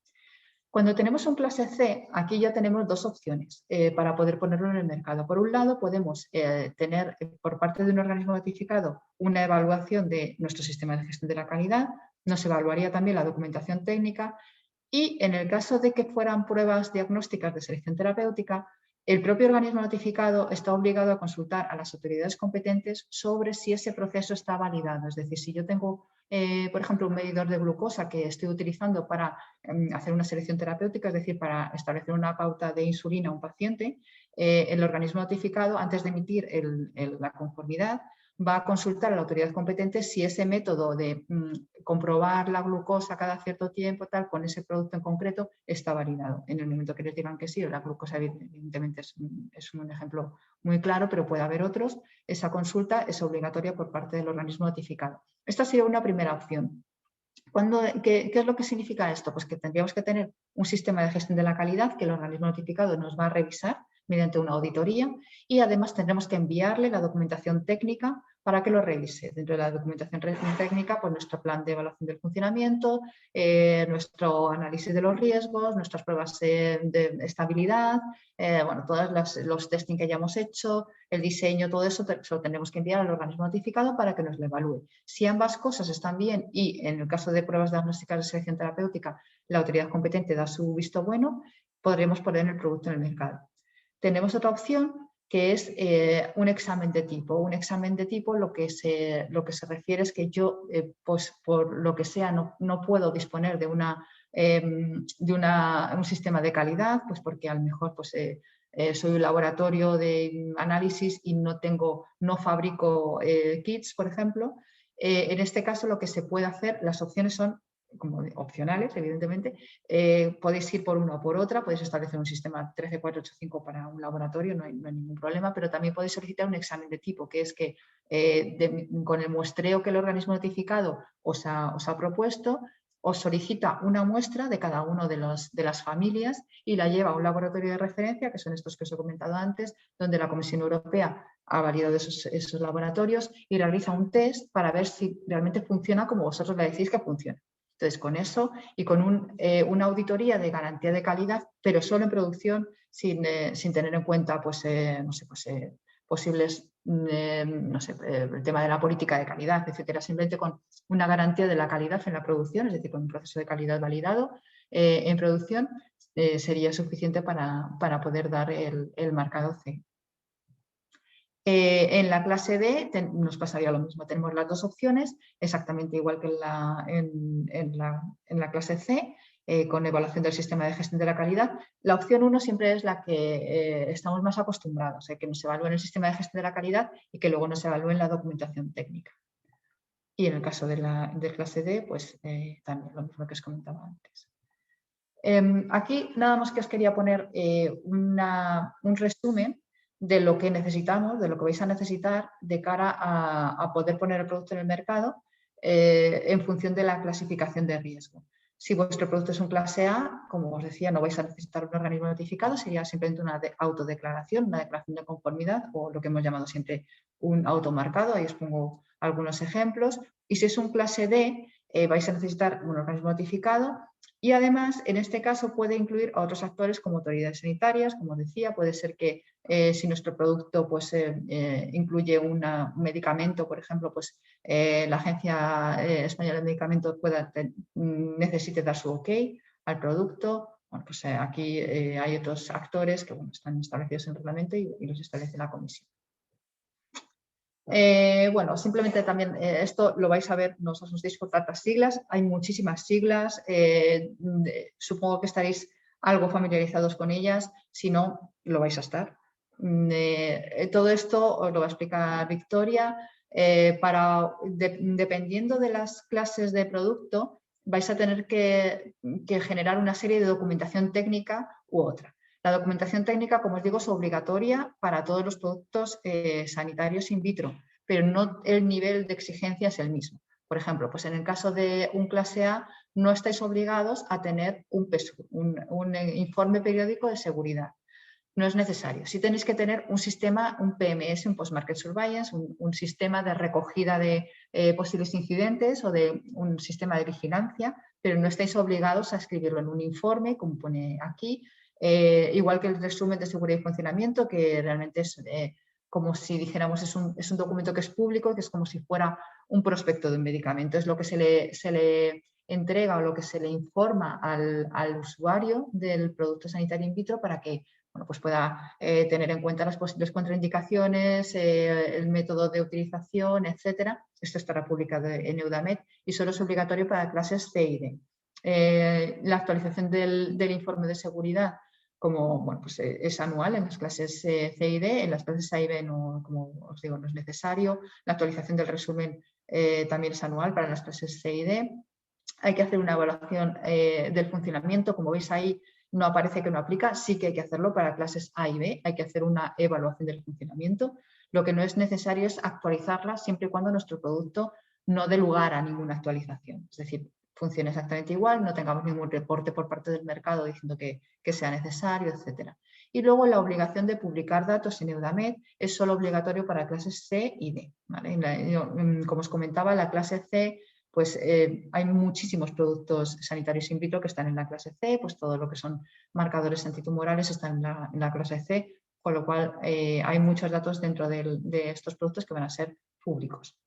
Cuando tenemos un clase C, aquí ya tenemos dos opciones para poder ponerlo en el mercado. Por un lado, podemos tener por parte de un organismo notificado una evaluación de nuestro sistema de gestión de la calidad, nos evaluaría también la documentación técnica, y en el caso de que fueran pruebas diagnósticas de selección terapéutica, el propio organismo notificado está obligado a consultar a las autoridades competentes sobre si ese proceso está validado. Es decir, si yo tengo, por ejemplo, un medidor de glucosa que estoy utilizando para hacer una selección terapéutica, es decir, para establecer una pauta de insulina a un paciente, el organismo notificado, antes de emitir la conformidad, va a consultar a la autoridad competente si ese método de comprobar la glucosa cada cierto tiempo, tal, con ese producto en concreto, está validado. En el momento que les digan que sí, la glucosa evidentemente es un ejemplo muy claro, pero puede haber otros, esa consulta es obligatoria por parte del organismo notificado. Esta sería una primera opción. ¿Qué es lo que significa esto? Pues que tendríamos que tener un sistema de gestión de la calidad que el organismo notificado nos va a revisar mediante una auditoría, y además tendremos que enviarle la documentación técnica para que lo revise. Dentro de la documentación técnica, pues nuestro plan de evaluación del funcionamiento, nuestro análisis de los riesgos, nuestras pruebas de estabilidad, bueno, todos los testing que hayamos hecho, el diseño, todo eso se lo tenemos que enviar al organismo notificado para que nos lo evalúe. Si ambas cosas están bien y en el caso de pruebas diagnósticas de selección terapéutica la autoridad competente da su visto bueno, podremos poner el producto en el mercado. Tenemos otra opción que es un examen de tipo. Un examen de tipo lo que se refiere es que yo, pues por lo que sea, no puedo disponer de un sistema de calidad, pues porque a lo mejor pues, soy un laboratorio de análisis y no fabrico kits, por ejemplo. En este caso lo que se puede hacer, las opciones son como opcionales, evidentemente, podéis ir por una o por otra, podéis establecer un sistema 13485 para un laboratorio, no hay ningún problema, pero también podéis solicitar un examen de tipo, que es que con el muestreo que el organismo notificado os ha propuesto, os solicita una muestra de cada uno de las familias y la lleva a un laboratorio de referencia, que son estos que os he comentado antes, donde la Comisión Europea ha validado esos laboratorios y realiza un test para ver si realmente funciona como vosotros le decís que funciona. Entonces, con eso y con una auditoría de garantía de calidad, pero solo en producción, sin tener en cuenta pues, posibles, el tema de la política de calidad, etcétera, simplemente con una garantía de la calidad en la producción, es decir, con un proceso de calidad validado en producción, sería suficiente para poder dar el marcado C. En la clase D nos pasaría lo mismo, tenemos las dos opciones, exactamente igual que en la clase C, con evaluación del sistema de gestión de la calidad. La opción 1 siempre es la que estamos más acostumbrados, que nos evalúen el sistema de gestión de la calidad y que luego nos evalúen la documentación técnica. Y en el caso de clase D, pues también lo mismo que os comentaba antes. Aquí nada más que os quería poner un resumen de lo que necesitamos, de lo que vais a necesitar de cara a poder poner el producto en el mercado en función de la clasificación de riesgo. Si vuestro producto es un clase A, como os decía, no vais a necesitar un organismo notificado, sería simplemente una autodeclaración, una declaración de conformidad o lo que hemos llamado siempre un automarcado. Ahí os pongo algunos ejemplos. Y si es un clase D, vais a necesitar un organismo notificado. Y además, en este caso, puede incluir a otros actores como autoridades sanitarias, como os decía, puede ser que si nuestro producto pues, incluye un medicamento, por ejemplo, pues la Agencia Española de Medicamentos necesite dar su OK al producto. Bueno, pues aquí hay otros actores que bueno, están establecidos en el reglamento y los establece la Comisión. Bueno, simplemente también esto lo vais a ver, no os asustéis por tantas siglas, hay muchísimas siglas, supongo que estaréis algo familiarizados con ellas, si no, lo vais a estar. Todo esto os lo va a explicar Victoria. Dependiendo de las clases de producto, vais a tener que generar una serie de documentación técnica u otra. La documentación técnica, como os digo, es obligatoria para todos los productos sanitarios in vitro, pero no el nivel de exigencia es el mismo. Por ejemplo, pues en el caso de un clase A, no estáis obligados a tener un PESUR, un informe periódico de seguridad. No es necesario. Sí tenéis que tener un sistema, un PMS, un Post-Market Surveillance, un sistema de recogida de posibles incidentes o de un sistema de vigilancia, pero no estáis obligados a escribirlo en un informe, como pone aquí, igual que el resumen de seguridad y funcionamiento, que realmente es como si dijéramos, es un documento que es público, que es como si fuera un prospecto de un medicamento. Es lo que se le entrega o lo que se le informa al usuario del producto sanitario in vitro para que bueno, pues pueda tener en cuenta las posibles contraindicaciones, el método de utilización, etcétera. Esto estará publicado en EUDAMED y solo es obligatorio para clases C y D. La actualización del informe de seguridad como bueno, pues es anual en las clases C y D, en las clases A y B, no, como os digo, no es necesario. La actualización del resumen también es anual para las clases C y D. Hay que hacer una evaluación del funcionamiento, como veis ahí no aparece que no aplica, sí que hay que hacerlo para clases A y B, hay que hacer una evaluación del funcionamiento. Lo que no es necesario es actualizarla siempre y cuando nuestro producto no dé lugar a ninguna actualización. Es decir, funcione exactamente igual, no tengamos ningún reporte por parte del mercado diciendo que sea necesario, etc. Y luego la obligación de publicar datos en Eudamed es solo obligatorio para clases C y D. ¿Vale? Como os comentaba, la clase C, pues hay muchísimos productos sanitarios in vitro que están en la clase C, pues todo lo que son marcadores antitumorales están en la clase C, con lo cual hay muchos datos dentro de estos productos que van a ser públicos.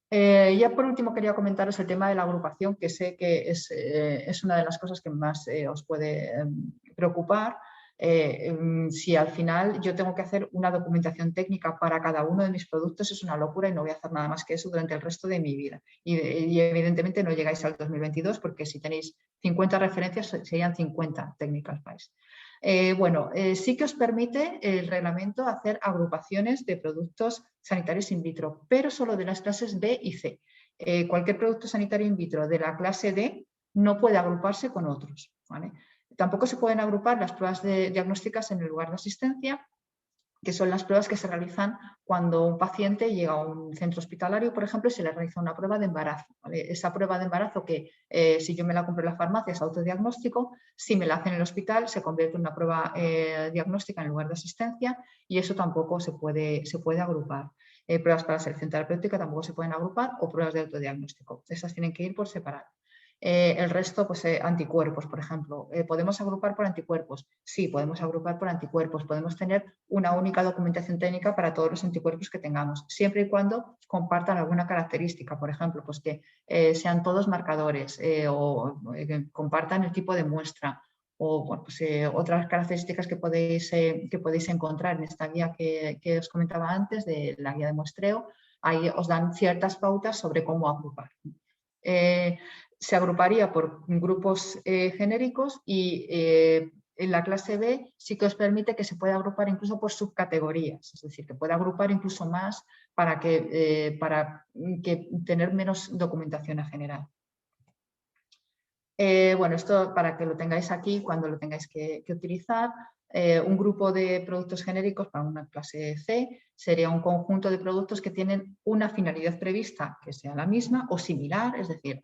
Ya por último quería comentaros el tema de la agrupación, que sé que es una de las cosas que más os puede preocupar. Si al final yo tengo que hacer una documentación técnica para cada uno de mis productos, es una locura y no voy a hacer nada más que eso durante el resto de mi vida. Y evidentemente no llegáis al 2022 porque si tenéis 50 referencias serían 50 técnicas vais. Sí que os permite el reglamento hacer agrupaciones de productos sanitarios in vitro, pero solo de las clases B y C. Cualquier producto sanitario in vitro de la clase D no puede agruparse con otros, ¿vale? Tampoco se pueden agrupar las pruebas diagnósticas en el lugar de asistencia, que son las pruebas que se realizan cuando un paciente llega a un centro hospitalario, por ejemplo, y se le realiza una prueba de embarazo. ¿Vale? Esa prueba de embarazo que si yo me la compro en la farmacia es autodiagnóstico, si me la hacen en el hospital se convierte en una prueba diagnóstica en lugar de asistencia y eso tampoco se puede agrupar. Pruebas para selección terapéutica tampoco se pueden agrupar o pruebas de autodiagnóstico. Esas tienen que ir por separado. El resto, pues anticuerpos, por ejemplo. ¿Podemos agrupar por anticuerpos? Sí, podemos agrupar por anticuerpos. Podemos tener una única documentación técnica para todos los anticuerpos que tengamos, siempre y cuando compartan alguna característica, por ejemplo, pues que sean todos marcadores o que compartan el tipo de muestra o bueno, pues, otras características que podéis encontrar en esta guía que os comentaba antes, de la guía de muestreo. Ahí os dan ciertas pautas sobre cómo agrupar. Se agruparía por grupos genéricos y en la clase B sí que os permite que se pueda agrupar incluso por subcategorías, es decir, que pueda agrupar incluso más para que tener menos documentación a generar. Esto para que lo tengáis aquí cuando lo tengáis que utilizar. Un grupo de productos genéricos para una clase C sería un conjunto de productos que tienen una finalidad prevista que sea la misma o similar, es decir,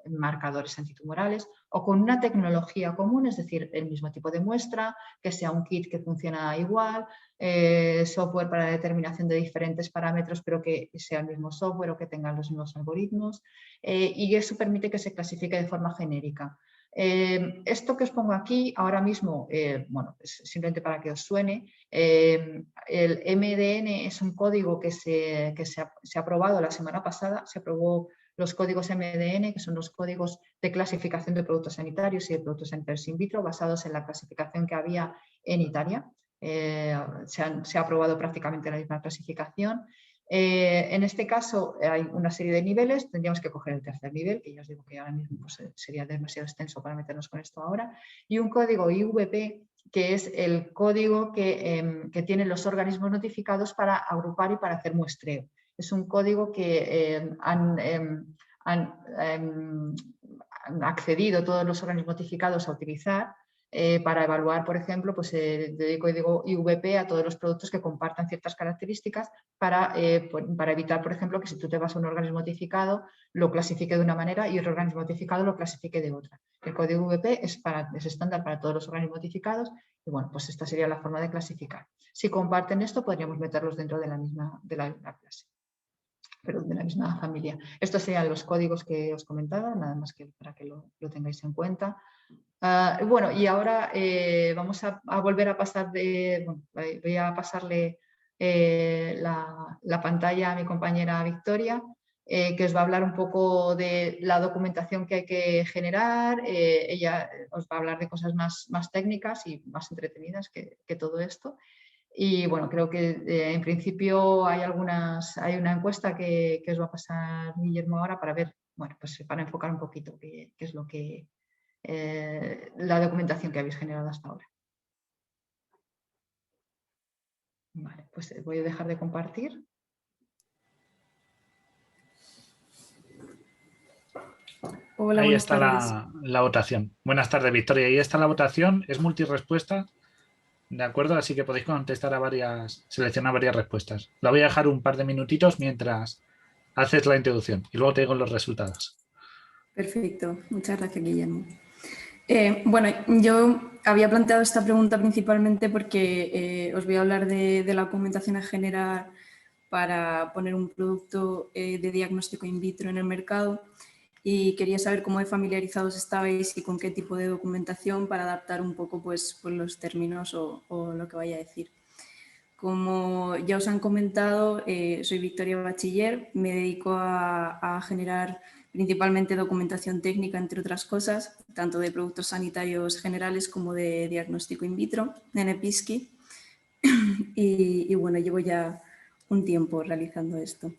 marcadores antitumorales o con una tecnología común, es decir, el mismo tipo de muestra, que sea un kit que funciona igual, software para determinación de diferentes parámetros pero que sea el mismo software o que tengan los mismos algoritmos y eso permite que se clasifique de forma genérica. Esto que os pongo aquí ahora mismo, es simplemente para que os suene, el MDN es un código que se ha aprobado la semana pasada, se aprobó los códigos MDN, que son los códigos de clasificación de productos sanitarios y de productos sanitarios in vitro, basados en la clasificación que había en Italia. Se ha aprobado prácticamente la misma clasificación. En este caso hay una serie de niveles, tendríamos que coger el tercer nivel, que ya os digo que ahora mismo pues, sería demasiado extenso para meternos con esto ahora, y un código IVP, que es el código que tienen los organismos notificados para agrupar y para hacer muestreo. Es un código que han accedido todos los organismos notificados a utilizar para evaluar, por ejemplo, pues el código IVP a todos los productos que compartan ciertas características para evitar, por ejemplo, que si tú te vas a un organismo notificado lo clasifique de una manera y otro organismo notificado lo clasifique de otra. El código IVP es estándar para todos los organismos notificados y bueno, pues esta sería la forma de clasificar. Si comparten esto, podríamos meterlos dentro de la misma clase. Perdón, de la misma familia. Estos serían los códigos que os comentaba, nada más que para que lo tengáis en cuenta. Y ahora vamos a volver a pasar voy a pasarle la pantalla a mi compañera Victoria, que os va a hablar un poco de la documentación que hay que generar. Ella os va a hablar de cosas más técnicas y más entretenidas que todo esto. Y bueno, creo que en principio hay una encuesta que os va a pasar Guillermo ahora para ver, pues para enfocar un poquito qué es lo que la documentación que habéis generado hasta ahora. Vale, pues voy a dejar de compartir. Hola, ahí está la votación. Buenas tardes, Victoria. Ahí está la votación. Es multirespuesta. ¿De acuerdo? Así que podéis contestar seleccionar varias respuestas. La voy a dejar un par de minutitos mientras haces la introducción y luego te digo los resultados. Perfecto, muchas gracias, Guillermo. Bueno, yo había planteado esta pregunta principalmente porque os voy a hablar de la documentación a generar para poner un producto de diagnóstico in vitro en el mercado y quería saber cómo de familiarizados estabais y con qué tipo de documentación para adaptar un poco pues los términos o lo que vaya a decir. Como ya os han comentado, soy Victoria Bachiller, me dedico a generar principalmente documentación técnica, entre otras cosas, tanto de productos sanitarios generales como de diagnóstico in vitro en EPISCI. Y bueno, llevo ya un tiempo realizando esto.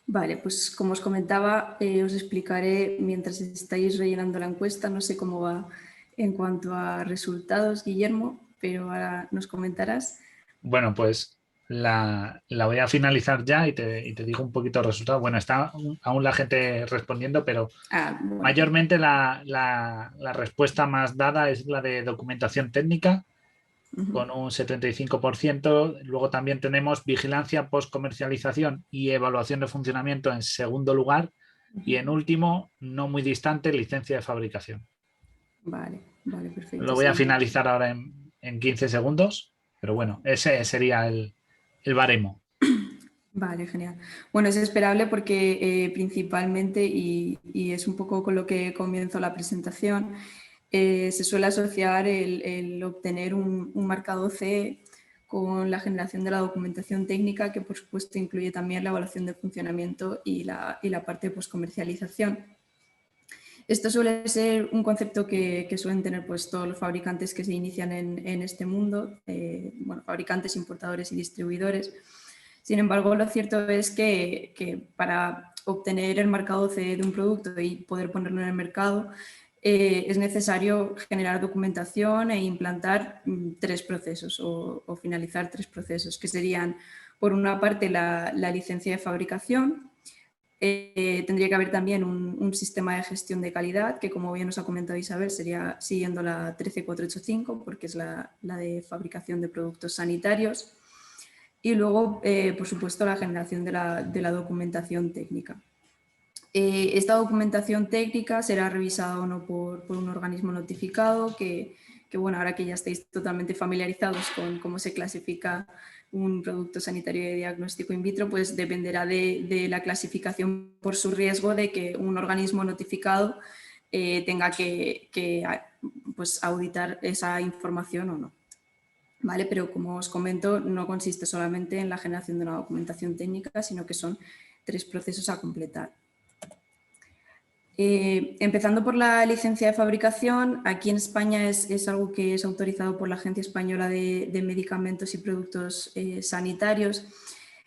Vale, pues como os comentaba, os explicaré mientras estáis rellenando la encuesta, no sé cómo va en cuanto a resultados, Guillermo, pero ahora nos comentarás. Bueno, pues la voy a finalizar ya y te digo un poquito el resultado. Bueno, está aún la gente respondiendo, pero Bueno. mayormente la respuesta más dada es la de documentación técnica, con un 75%. Luego también tenemos vigilancia, post-comercialización y evaluación de funcionamiento en segundo lugar. Y en último, no muy distante, licencia de fabricación. Vale, perfecto. Lo voy a Sí. finalizar ahora en 15 segundos, pero bueno, ese sería el baremo. Vale, genial. Bueno, es esperable porque principalmente, y es un poco con lo que comienzo la presentación, se suele asociar el obtener un marcado CE con la generación de la documentación técnica, que por supuesto incluye también la evaluación de funcionamiento y la parte de postcomercialización. Esto suele ser un concepto que suelen tener pues, todos los fabricantes que se inician en este mundo, bueno, fabricantes, importadores y distribuidores. Sin embargo, lo cierto es que para obtener el marcado CE de un producto y poder ponerlo en el mercado, es necesario generar documentación e implantar 3 procesos o finalizar 3 procesos, que serían, por una parte, la licencia de fabricación. Tendría que haber también un sistema de gestión de calidad, que como bien os ha comentado Isabel, sería siguiendo la 13485, porque es la de fabricación de productos sanitarios. Y luego, por supuesto, la generación de la documentación técnica. Esta documentación técnica será revisada o no por un organismo notificado que, bueno, ahora que ya estáis totalmente familiarizados con cómo se clasifica un producto sanitario de diagnóstico in vitro, pues dependerá de la clasificación por su riesgo de que un organismo notificado tenga que pues, auditar esa información o no. ¿Vale? Pero como os comento, no consiste solamente en la generación de una documentación técnica, sino que son 3 procesos a completar. Empezando por la licencia de fabricación, aquí en España es algo que es autorizado por la Agencia Española de Medicamentos y Productos Sanitarios.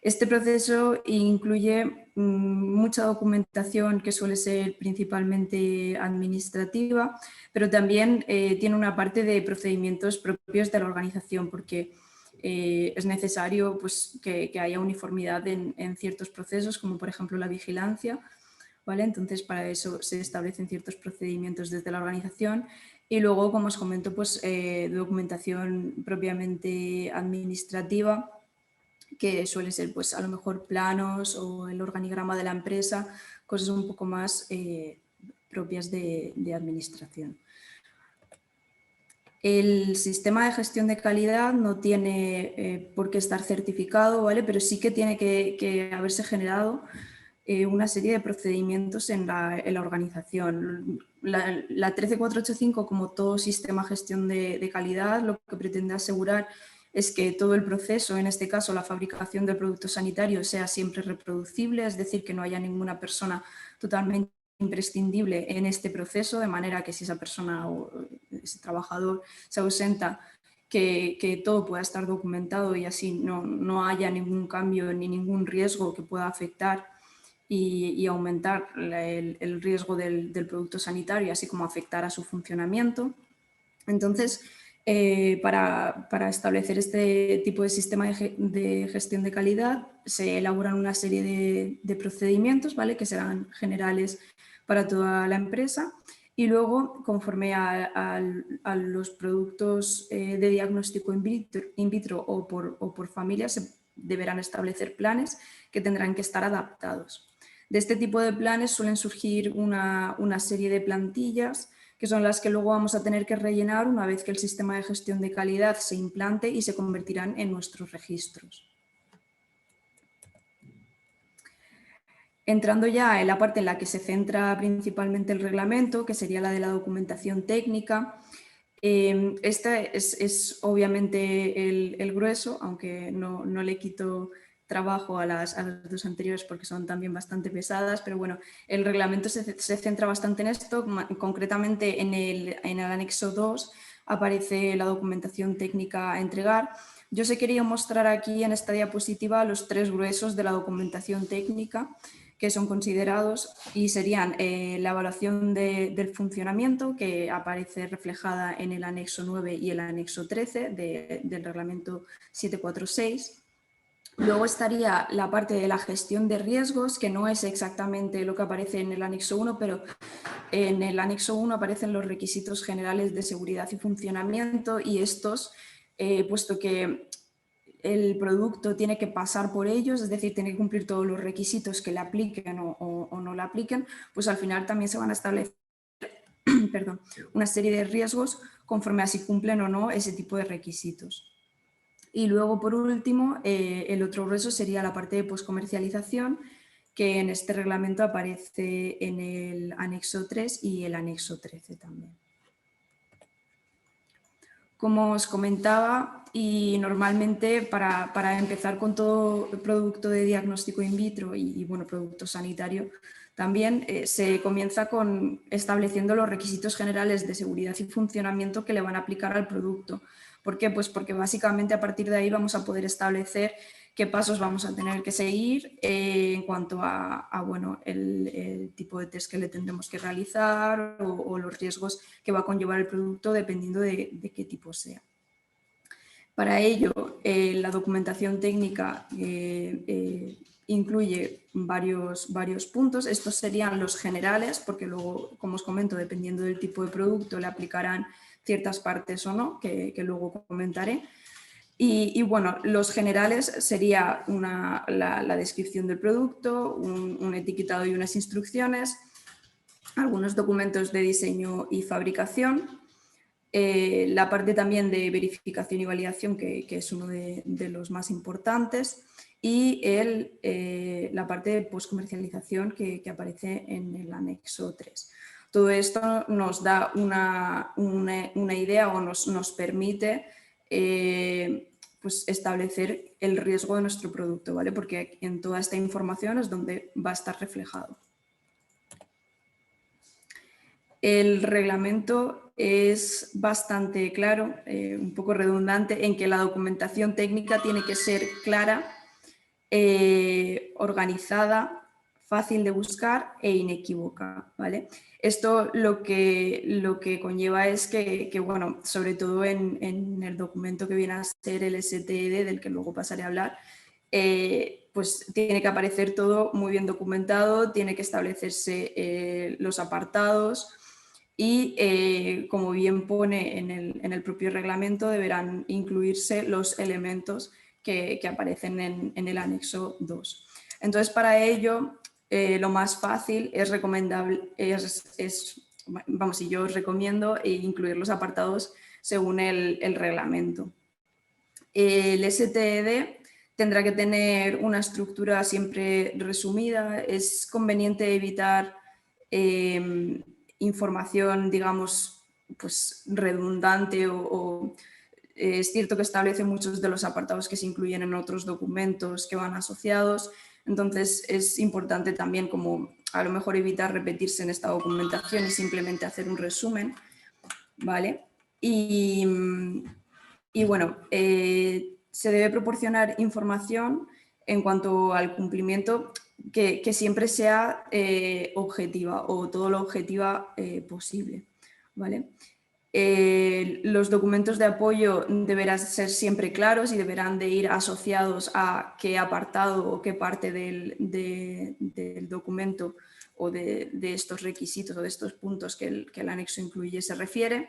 Este proceso incluye mucha documentación que suele ser principalmente administrativa, pero también tiene una parte de procedimientos propios de la organización, porque es necesario pues, que haya uniformidad en ciertos procesos, como por ejemplo la vigilancia. ¿Vale? Entonces, para eso se establecen ciertos procedimientos desde la organización y luego, como os comento, pues, documentación propiamente administrativa, que suele ser pues, a lo mejor planos o el organigrama de la empresa, cosas un poco más propias de administración. El sistema de gestión de calidad no tiene por qué estar certificado, ¿vale? Pero sí que tiene que haberse generado una serie de procedimientos en la organización. La 13485, como todo sistema de gestión de calidad, lo que pretende asegurar es que todo el proceso, en este caso la fabricación del producto sanitario, sea siempre reproducible, es decir, que no haya ninguna persona totalmente imprescindible en este proceso, de manera que si esa persona o ese trabajador se ausenta, que todo pueda estar documentado y así no haya ningún cambio ni ningún riesgo que pueda afectar y aumentar el riesgo del producto sanitario, así como afectar a su funcionamiento. Entonces, para establecer este tipo de sistema de gestión de calidad, se elaboran una serie de procedimientos, ¿vale? Que serán generales para toda la empresa. Y luego, conforme a los productos de diagnóstico in vitro o por familia, se deberán establecer planes que tendrán que estar adaptados. De este tipo de planes suelen surgir una serie de plantillas que son las que luego vamos a tener que rellenar una vez que el sistema de gestión de calidad se implante y se convertirán en nuestros registros. Entrando ya en la parte en la que se centra principalmente el reglamento, que sería la de la documentación técnica, este es obviamente el grueso, aunque no le quito trabajo a las dos anteriores porque son también bastante pesadas, pero bueno, el reglamento se centra bastante en esto, concretamente en el anexo 2 aparece la documentación técnica a entregar. Yo os he querido mostrar aquí en esta diapositiva los 3 gruesos de la documentación técnica que son considerados y serían la evaluación del funcionamiento, que aparece reflejada en el anexo 9 y el anexo 13 del reglamento 746. Luego estaría la parte de la gestión de riesgos, que no es exactamente lo que aparece en el anexo 1, pero en el anexo 1 aparecen los requisitos generales de seguridad y funcionamiento y estos, puesto que el producto tiene que pasar por ellos, es decir, tiene que cumplir todos los requisitos que le apliquen o no le apliquen, pues al final también se van a establecer una serie de riesgos conforme a si cumplen o no ese tipo de requisitos. Y luego, por último, el otro grueso sería la parte de poscomercialización, que en este reglamento aparece en el anexo 3 y el anexo 13 también. Como os comentaba, y normalmente para empezar con todo producto de diagnóstico in vitro y bueno, producto sanitario, también se comienza con estableciendo los requisitos generales de seguridad y funcionamiento que le van a aplicar al producto. ¿Por qué? Pues porque básicamente a partir de ahí vamos a poder establecer qué pasos vamos a tener que seguir en cuanto a bueno, el tipo de test que le tendremos que realizar o los riesgos que va a conllevar el producto dependiendo de qué tipo sea. Para ello, la documentación técnica incluye varios puntos. Estos serían los generales, porque luego, como os comento, dependiendo del tipo de producto, le aplicarán ciertas partes o no, que luego comentaré. Y bueno, los generales sería la descripción del producto, un etiquetado y unas instrucciones, algunos documentos de diseño y fabricación, la parte también de verificación y validación, que es uno de los más importantes, y la parte de postcomercialización que aparece en el anexo 3. Todo esto nos da una idea o nos permite pues establecer el riesgo de nuestro producto, ¿vale? Porque en toda esta información es donde va a estar reflejado. El reglamento es bastante claro, un poco redundante, en que la documentación técnica tiene que ser clara, organizada, fácil de buscar e inequívoca, ¿vale? Esto lo que conlleva es que bueno, sobre todo en el documento que viene a ser el STD, del que luego pasaré a hablar, pues tiene que aparecer todo muy bien documentado, tiene que establecerse los apartados y, como bien pone en el propio reglamento, deberán incluirse los elementos que aparecen en el anexo 2. Entonces, para ello, lo más fácil es recomendable, vamos, y yo os recomiendo incluir los apartados según el reglamento. El STD tendrá que tener una estructura siempre resumida. Es conveniente evitar información, digamos, pues redundante o es cierto que establece muchos de los apartados que se incluyen en otros documentos que van asociados. Entonces es importante también como a lo mejor evitar repetirse en esta documentación y simplemente hacer un resumen, ¿vale? Y bueno, se debe proporcionar información en cuanto al cumplimiento que siempre sea objetiva o todo lo objetiva posible, ¿vale? Los documentos de apoyo deberán ser siempre claros y deberán de ir asociados a qué apartado o qué parte del documento o de estos requisitos o de estos puntos que el anexo incluye se refiere.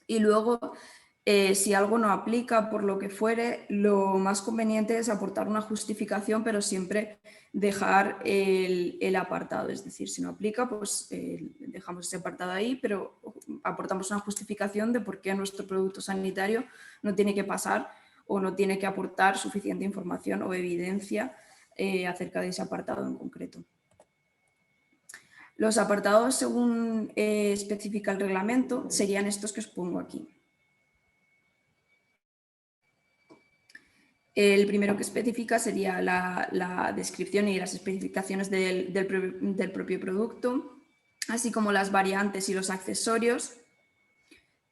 Y luego Si algo no aplica por lo que fuere, lo más conveniente es aportar una justificación, pero siempre dejar el apartado. Es decir, si no aplica, pues dejamos ese apartado ahí, pero aportamos una justificación de por qué nuestro producto sanitario no tiene que pasar o no tiene que aportar suficiente información o evidencia acerca de ese apartado en concreto. Los apartados, según especifica el reglamento, serían estos que os pongo aquí. El primero que especifica sería la descripción y las especificaciones del propio producto, así como las variantes y los accesorios.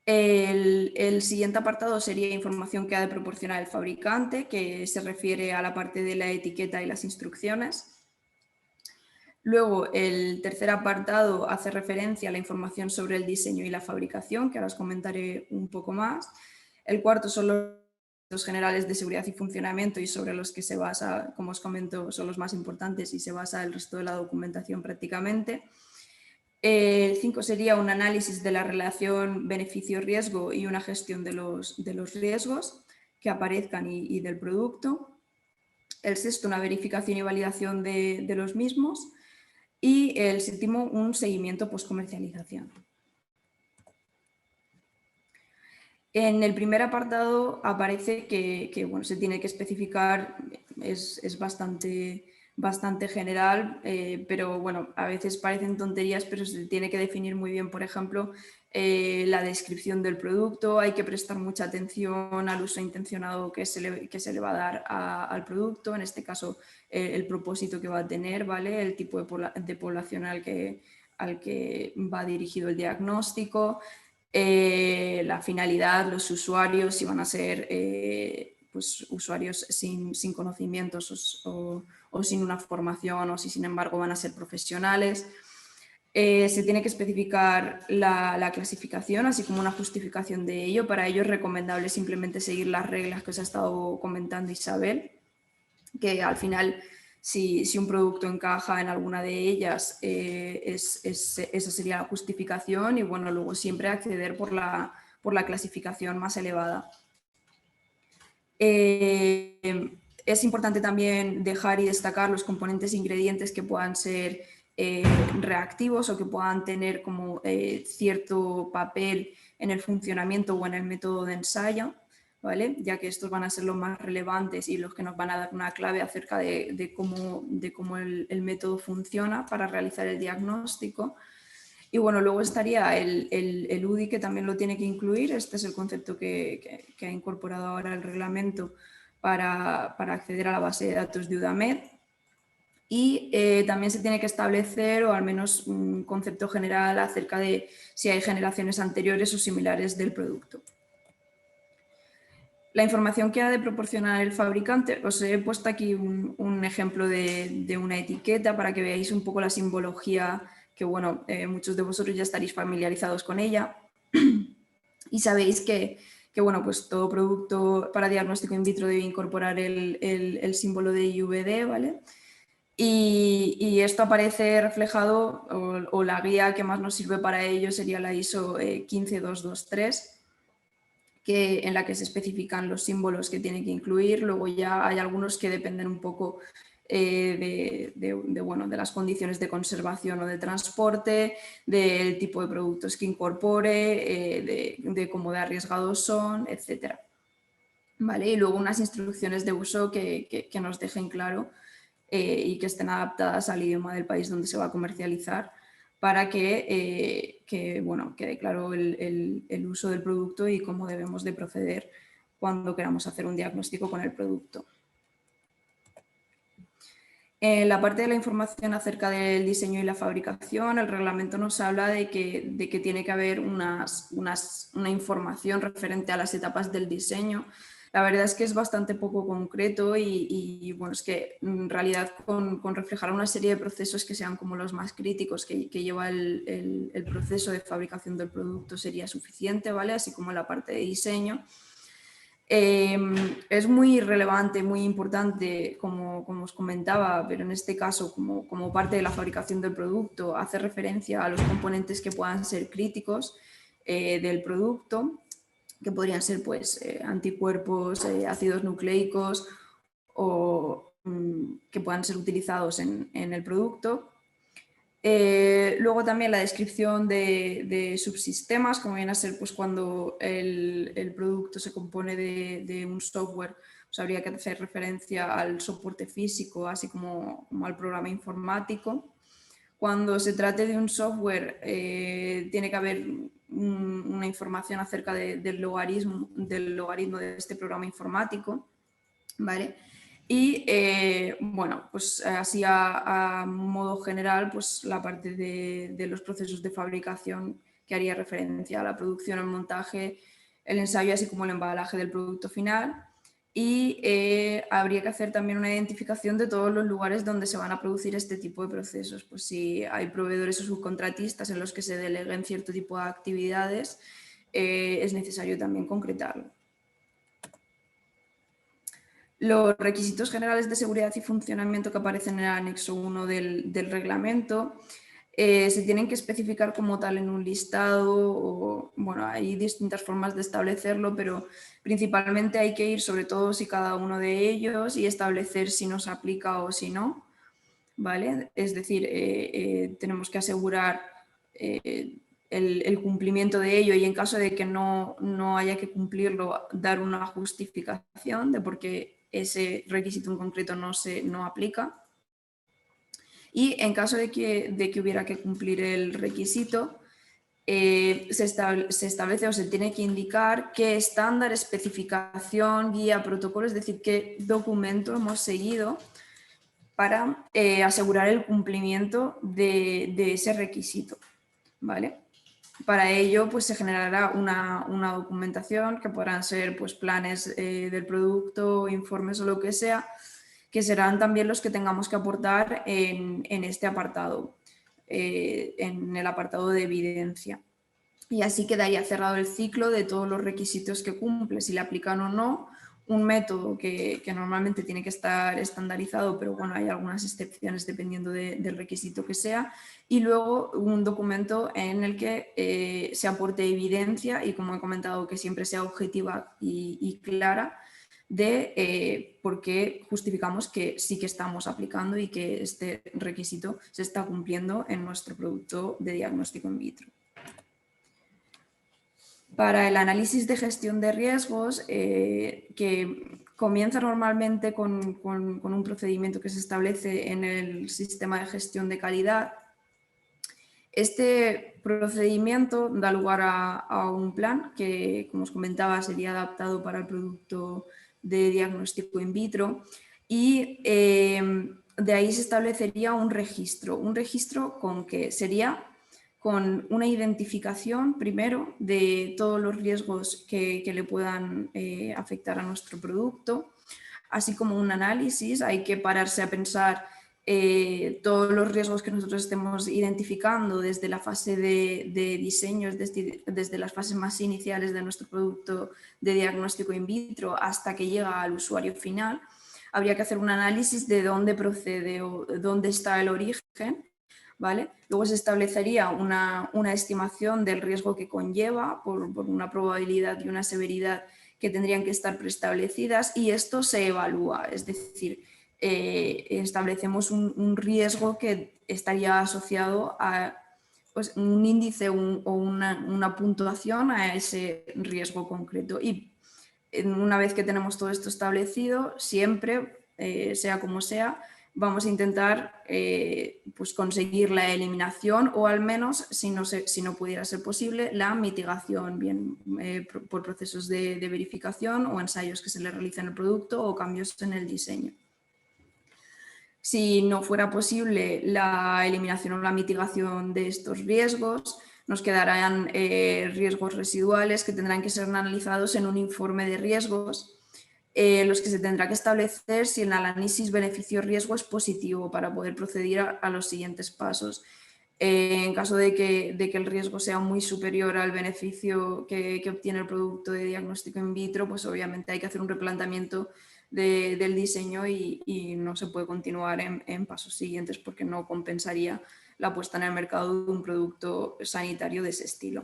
El siguiente apartado sería información que ha de proporcionar el fabricante, que se refiere a la parte de la etiqueta y las instrucciones. Luego, el tercer apartado hace referencia a la información sobre el diseño y la fabricación, que ahora os comentaré un poco más. El cuarto son los generales de seguridad y funcionamiento y sobre los que se basa, como os comento, son los más importantes y se basa el resto de la documentación prácticamente. El 5 sería un análisis de la relación beneficio-riesgo y una gestión de los riesgos que aparezcan y del producto. El sexto, una verificación y validación de los mismos. Y el séptimo, un seguimiento post-comercialización. En el primer apartado aparece que bueno, se tiene que especificar, es bastante general, pero bueno, a veces parecen tonterías, pero se tiene que definir muy bien, por ejemplo, la descripción del producto. Hay que prestar mucha atención al uso intencionado que se le va a dar al producto, en este caso el propósito que va a tener, ¿vale? El tipo de población al que va dirigido el diagnóstico, la finalidad, los usuarios, si van a ser pues, usuarios sin conocimientos o sin una formación, o si sin embargo van a ser profesionales. Se tiene que especificar la clasificación, así como una justificación de ello. Para ello es recomendable simplemente seguir las reglas que os ha estado comentando Isabel, que al final, si un producto encaja en alguna de ellas, esa sería la justificación, y bueno, luego siempre acceder por la clasificación más elevada. Es importante también dejar y destacar los componentes e ingredientes que puedan ser reactivos o que puedan tener como cierto papel en el funcionamiento o en el método de ensayo, ¿vale? Ya que estos van a ser los más relevantes y los que nos van a dar una clave acerca de cómo el método funciona para realizar el diagnóstico. Y bueno, luego estaría el UDI, que también lo tiene que incluir. Este es el concepto que ha incorporado ahora el reglamento para acceder a la base de datos de UDAMED. Y también se tiene que establecer, o al menos un concepto general acerca de si hay generaciones anteriores o similares del producto. La información que ha de proporcionar el fabricante, os he puesto aquí un ejemplo de una etiqueta para que veáis un poco la simbología, que bueno, muchos de vosotros ya estaréis familiarizados con ella y sabéis que bueno, pues todo producto para diagnóstico in vitro debe incorporar el símbolo de IVD, ¿vale? Y esto aparece reflejado, o la guía que más nos sirve para ello sería la ISO 15223, en la que se especifican los símbolos que tiene que incluir. Luego ya hay algunos que dependen un poco de las condiciones de conservación o de transporte, del tipo de productos que incorpore, de cómo de arriesgados son, etc. ¿Vale? Y luego unas instrucciones de uso que nos dejen claro y que estén adaptadas al idioma del país donde se va a comercializar, para que quede claro el uso del producto y cómo debemos de proceder cuando queramos hacer un diagnóstico con el producto. En la parte de la información acerca del diseño y la fabricación, el reglamento nos habla de que tiene que haber una información referente a las etapas del diseño. La verdad es que es bastante poco concreto y bueno, es que en realidad con reflejar una serie de procesos que sean como los más críticos que lleva el proceso de fabricación del producto sería suficiente, ¿vale? Así como la parte de diseño. Es muy relevante, muy importante, como os comentaba, pero en este caso como parte de la fabricación del producto, hace referencia a los componentes que puedan ser críticos del producto. que podrían ser pues, anticuerpos, ácidos nucleicos o que puedan ser utilizados en el producto. Luego también la descripción de subsistemas, como viene a ser pues, cuando el producto se compone de un software, pues habría que hacer referencia al soporte físico, así como al programa informático. Cuando se trate de un software, tiene que haber una información acerca del logaritmo de este programa informático, ¿vale? Y bueno, pues así a modo general, pues la parte de los procesos de fabricación que haría referencia a la producción, el montaje, el ensayo, así como el embalaje del producto final. Y habría que hacer también una identificación de todos los lugares donde se van a producir este tipo de procesos. Pues si hay proveedores o subcontratistas en los que se deleguen cierto tipo de actividades, es necesario también concretarlo. Los requisitos generales de seguridad y funcionamiento que aparecen en el anexo 1 del reglamento se tienen que especificar como tal en un listado o, bueno, hay distintas formas de establecerlo, pero principalmente hay que ir sobre todo si cada uno de ellos y establecer si nos aplica o si no, ¿vale? Es decir, tenemos que asegurar el cumplimiento de ello y en caso de que no haya que cumplirlo, dar una justificación de por qué ese requisito en concreto no aplica. Y en caso de que hubiera que cumplir el requisito, se establece o se tiene que indicar qué estándar, especificación, guía, protocolo, es decir, qué documento hemos seguido para asegurar el cumplimiento de ese requisito, ¿vale? Para ello pues, se generará una documentación que podrán ser pues, planes del producto, informes o lo que sea, que serán también los que tengamos que aportar en este apartado, en el apartado de evidencia. Y así quedaría cerrado el ciclo de todos los requisitos que cumple, si le aplican o no, un método que normalmente tiene que estar estandarizado, pero bueno, hay algunas excepciones dependiendo del requisito que sea, y luego un documento en el que se aporte evidencia y, como he comentado, que siempre sea objetiva y clara de por qué justificamos que sí que estamos aplicando y que este requisito se está cumpliendo en nuestro producto de diagnóstico in vitro. Para el análisis de gestión de riesgos, que comienza normalmente con un procedimiento que se establece en el sistema de gestión de calidad, este procedimiento da lugar a un plan que, como os comentaba, sería adaptado para el producto de diagnóstico in vitro y de ahí se establecería un registro con que sería con una identificación primero de todos los riesgos que le puedan afectar a nuestro producto, así como un análisis. Hay que pararse a pensar todos los riesgos que nosotros estemos identificando desde la fase de diseño, desde las fases más iniciales de nuestro producto de diagnóstico in vitro hasta que llega al usuario final. Habría que hacer un análisis de dónde procede o dónde está el origen, ¿vale? Luego se establecería una estimación del riesgo que conlleva por una probabilidad y una severidad que tendrían que estar preestablecidas y esto se evalúa, es decir, establecemos un riesgo que estaría asociado a pues, un índice o una puntuación a ese riesgo concreto. Y una vez que tenemos todo esto establecido, siempre, sea como sea, vamos a intentar pues conseguir la eliminación o al menos, si no pudiera ser posible, la mitigación, bien por procesos de verificación o ensayos que se le realicen al producto o cambios en el diseño. Si no fuera posible la eliminación o la mitigación de estos riesgos, nos quedarán riesgos residuales que tendrán que ser analizados en un informe de riesgos, los que se tendrá que establecer si el análisis beneficio-riesgo es positivo para poder proceder a los siguientes pasos. En caso de que el riesgo sea muy superior al beneficio que obtiene el producto de diagnóstico in vitro, pues obviamente hay que hacer un replanteamiento del diseño y no se puede continuar en pasos siguientes porque no compensaría la puesta en el mercado de un producto sanitario de ese estilo.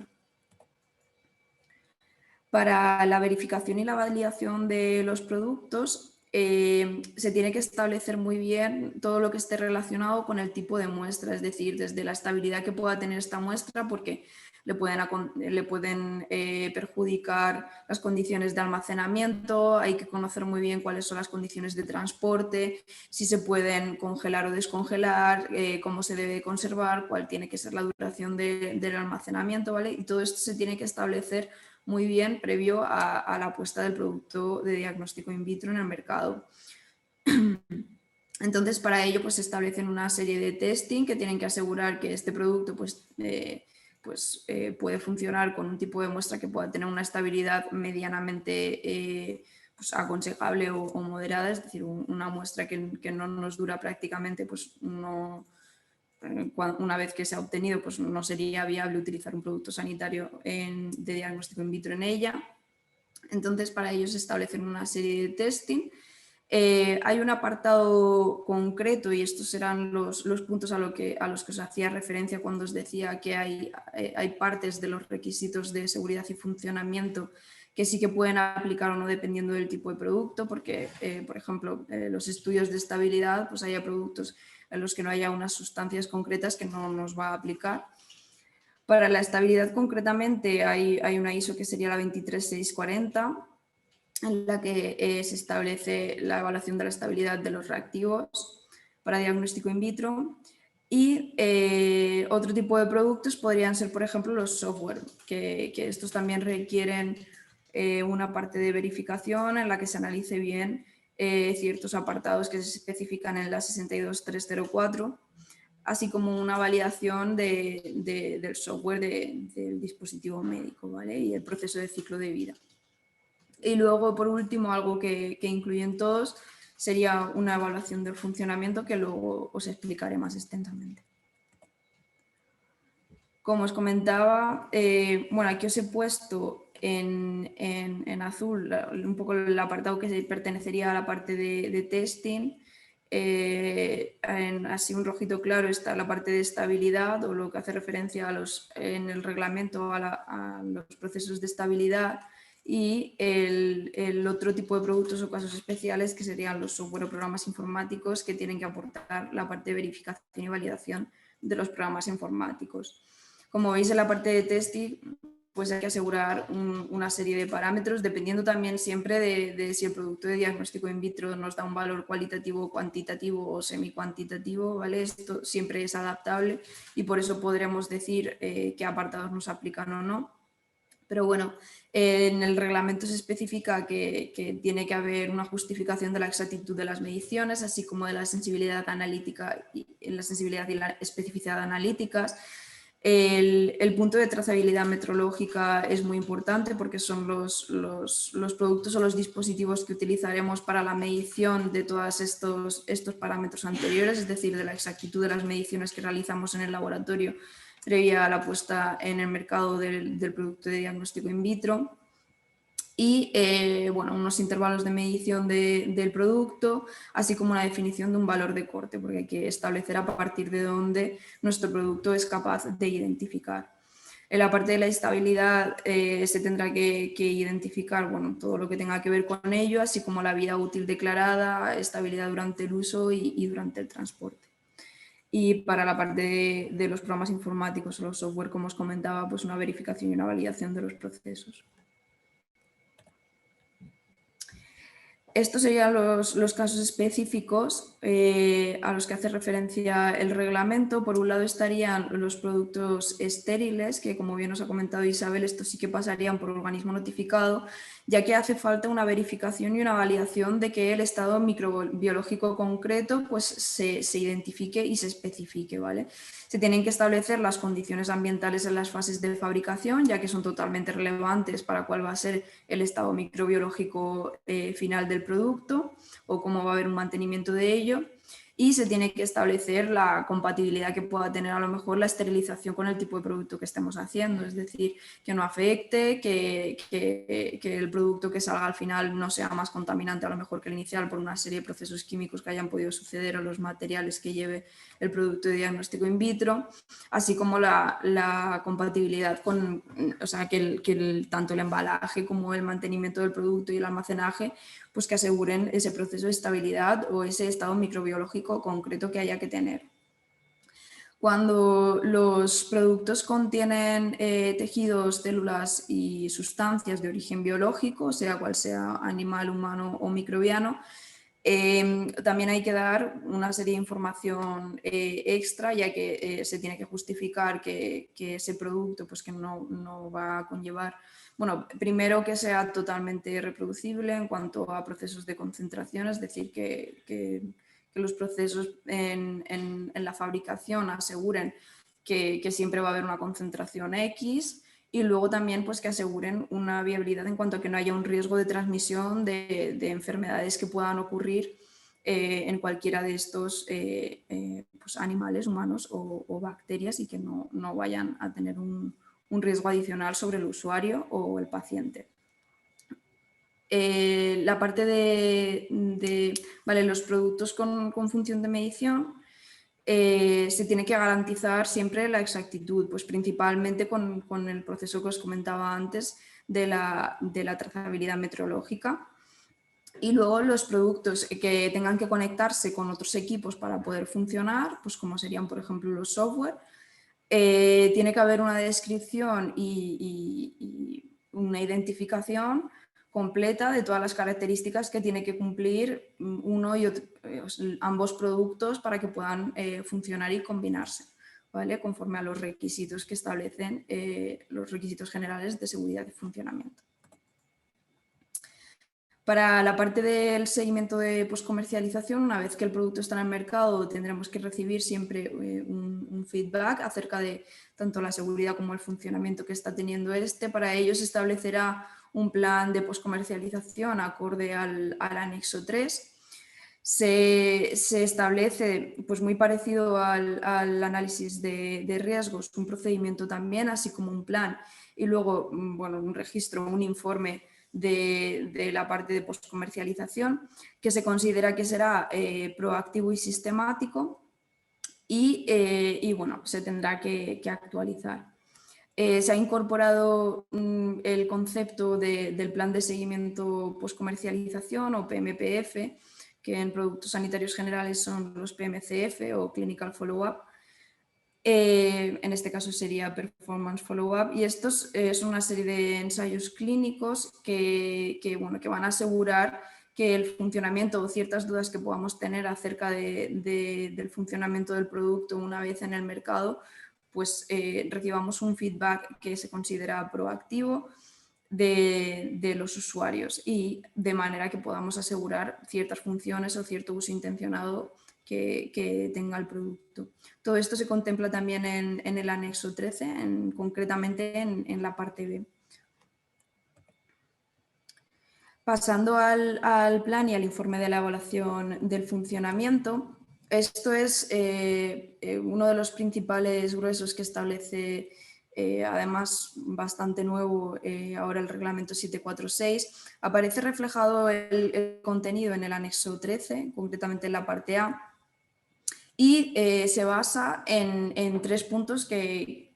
Para la verificación y la validación de los productos, se tiene que establecer muy bien todo lo que esté relacionado con el tipo de muestra, es decir, desde la estabilidad que pueda tener esta muestra, porque le pueden perjudicar las condiciones de almacenamiento, hay que conocer muy bien cuáles son las condiciones de transporte, si se pueden congelar o descongelar, cómo se debe conservar, cuál tiene que ser la duración del almacenamiento, ¿vale? Y todo esto se tiene que establecer muy bien previo a la puesta del producto de diagnóstico in vitro en el mercado. Entonces, para ello pues, se establecen una serie de testing que tienen que asegurar que este producto puede funcionar con un tipo de muestra que pueda tener una estabilidad medianamente pues, aconsejable o moderada, es decir, una muestra que no nos dura prácticamente pues, una vez que se ha obtenido, pues no sería viable utilizar un producto sanitario de diagnóstico in vitro en ella. Entonces, para ello se establecen una serie de testing. Hay un apartado concreto, y estos serán los puntos a los que os hacía referencia cuando os decía que hay partes de los requisitos de seguridad y funcionamiento que sí que pueden aplicar o no dependiendo del tipo de producto, porque, por ejemplo, los estudios de estabilidad, pues haya productos en los que no haya unas sustancias concretas que no nos va a aplicar. Para la estabilidad concretamente hay una ISO que sería la 23640, en la que se establece la evaluación de la estabilidad de los reactivos para diagnóstico in vitro. Y otro tipo de productos podrían ser, por ejemplo, los software, que estos también requieren una parte de verificación en la que se analice bien ciertos apartados que se especifican en la 62304, así como una validación del software del dispositivo médico, ¿vale? Y el proceso de ciclo de vida. Y luego, por último, algo que incluyen todos sería una evaluación del funcionamiento que luego os explicaré más extensamente. Como os comentaba, bueno, aquí os he puesto en azul un poco el apartado que pertenecería a la parte de testing. Así un rojito claro está la parte de estabilidad, o lo que hace referencia en el reglamento a los procesos de estabilidad, y el otro tipo de productos o casos especiales que serían los software o programas informáticos que tienen que aportar la parte de verificación y validación de los programas informáticos. Como veis en la parte de testing, pues hay que asegurar una serie de parámetros, dependiendo también siempre de si el producto de diagnóstico in vitro nos da un valor cualitativo, cuantitativo o semi-cuantitativo, ¿vale? Esto siempre es adaptable y por eso podremos decir qué apartados nos aplican o no. Pero bueno, en el reglamento se especifica que tiene que haber una justificación de la exactitud de las mediciones, así como de la sensibilidad analítica y la especificidad analíticas. El punto de trazabilidad metrológica es muy importante porque son los productos o los dispositivos que utilizaremos para la medición de todos estos parámetros anteriores, es decir, de la exactitud de las mediciones que realizamos en el laboratorio previa a la puesta en el mercado del producto de diagnóstico in vitro. Y bueno, unos intervalos de medición del producto, así como una definición de un valor de corte, porque hay que establecer a partir de dónde nuestro producto es capaz de identificar. En la parte de la estabilidad se tendrá que identificar bueno, todo lo que tenga que ver con ello, así como la vida útil declarada, estabilidad durante el uso y durante el transporte. Y para la parte de los programas informáticos o los software, como os comentaba, pues una verificación y una validación de los procesos. Estos serían los casos específicos a los que hace referencia el reglamento. Por un lado estarían los productos estériles, que como bien os ha comentado Isabel, estos sí que pasarían por organismo notificado, ya que hace falta una verificación y una validación de que el estado microbiológico concreto pues, se identifique y se especifique, ¿vale? Se tienen que establecer las condiciones ambientales en las fases de fabricación, ya que son totalmente relevantes para cuál va a ser el estado microbiológico final del producto o cómo va a haber un mantenimiento de ello. y se tiene que establecer la compatibilidad que pueda tener a lo mejor la esterilización con el tipo de producto que estemos haciendo, es decir, que no afecte, que el producto que salga al final no sea más contaminante a lo mejor que el inicial por una serie de procesos químicos que hayan podido suceder o los materiales que lleve el producto de diagnóstico in vitro, así como la compatibilidad con, o sea, tanto el embalaje como el mantenimiento del producto y el almacenaje, pues que aseguren ese proceso de estabilidad o ese estado microbiológico concreto que haya que tener. Cuando los productos contienen tejidos, células y sustancias de origen biológico, sea cual sea animal, humano o microbiano, también hay que dar una serie de información extra, ya que se tiene que justificar que ese producto pues, que no va a conllevar, bueno, primero que sea totalmente reproducible en cuanto a procesos de concentración, es decir, que los procesos en la fabricación aseguren que siempre va a haber una concentración X, y luego también pues, que aseguren una viabilidad en cuanto a que no haya un riesgo de transmisión de enfermedades que puedan ocurrir en cualquiera de estos pues, animales, humanos o bacterias, y que no vayan a tener un riesgo adicional sobre el usuario o el paciente. La parte de vale, los productos con función de medición, se tiene que garantizar siempre la exactitud, pues principalmente con el proceso que os comentaba antes de la trazabilidad metrológica. Y luego los productos que tengan que conectarse con otros equipos para poder funcionar, pues como serían por ejemplo los software, tiene que haber una descripción y una identificación completa de todas las características que tiene que cumplir uno y otro, ambos productos para que puedan funcionar y combinarse, ¿vale? Conforme a los requisitos que establecen los requisitos generales de seguridad y funcionamiento. Para la parte del seguimiento de comercialización, una vez que el producto está en el mercado, tendremos que recibir siempre un feedback acerca de tanto la seguridad como el funcionamiento que está teniendo este. Para ello se establecerá un plan de poscomercialización acorde al anexo 3. Se establece, pues muy parecido al análisis de riesgos, un procedimiento también, así como un plan, y luego bueno, un registro, un informe de la parte de postcomercialización, que se considera que será proactivo y sistemático, y bueno, se tendrá que actualizar. Se ha incorporado el concepto del plan de seguimiento postcomercialización o PMPF, que en productos sanitarios generales son los PMCF o Clinical Follow-up. En este caso sería Performance Follow-up, y estos son una serie de ensayos clínicos que van a asegurar que el funcionamiento o ciertas dudas que podamos tener acerca del funcionamiento del producto una vez en el mercado, pues recibamos un feedback que se considera proactivo de los usuarios, y de manera que podamos asegurar ciertas funciones o cierto uso intencionado que tenga el producto. Todo esto se contempla también en el anexo 13, concretamente en la parte B. Pasando al plan y al informe de la evaluación del funcionamiento, esto es uno de los principales gruesos que establece, además bastante nuevo, ahora el reglamento 746. Aparece reflejado el contenido en el anexo 13, concretamente en la parte A, y se basa en 3 puntos que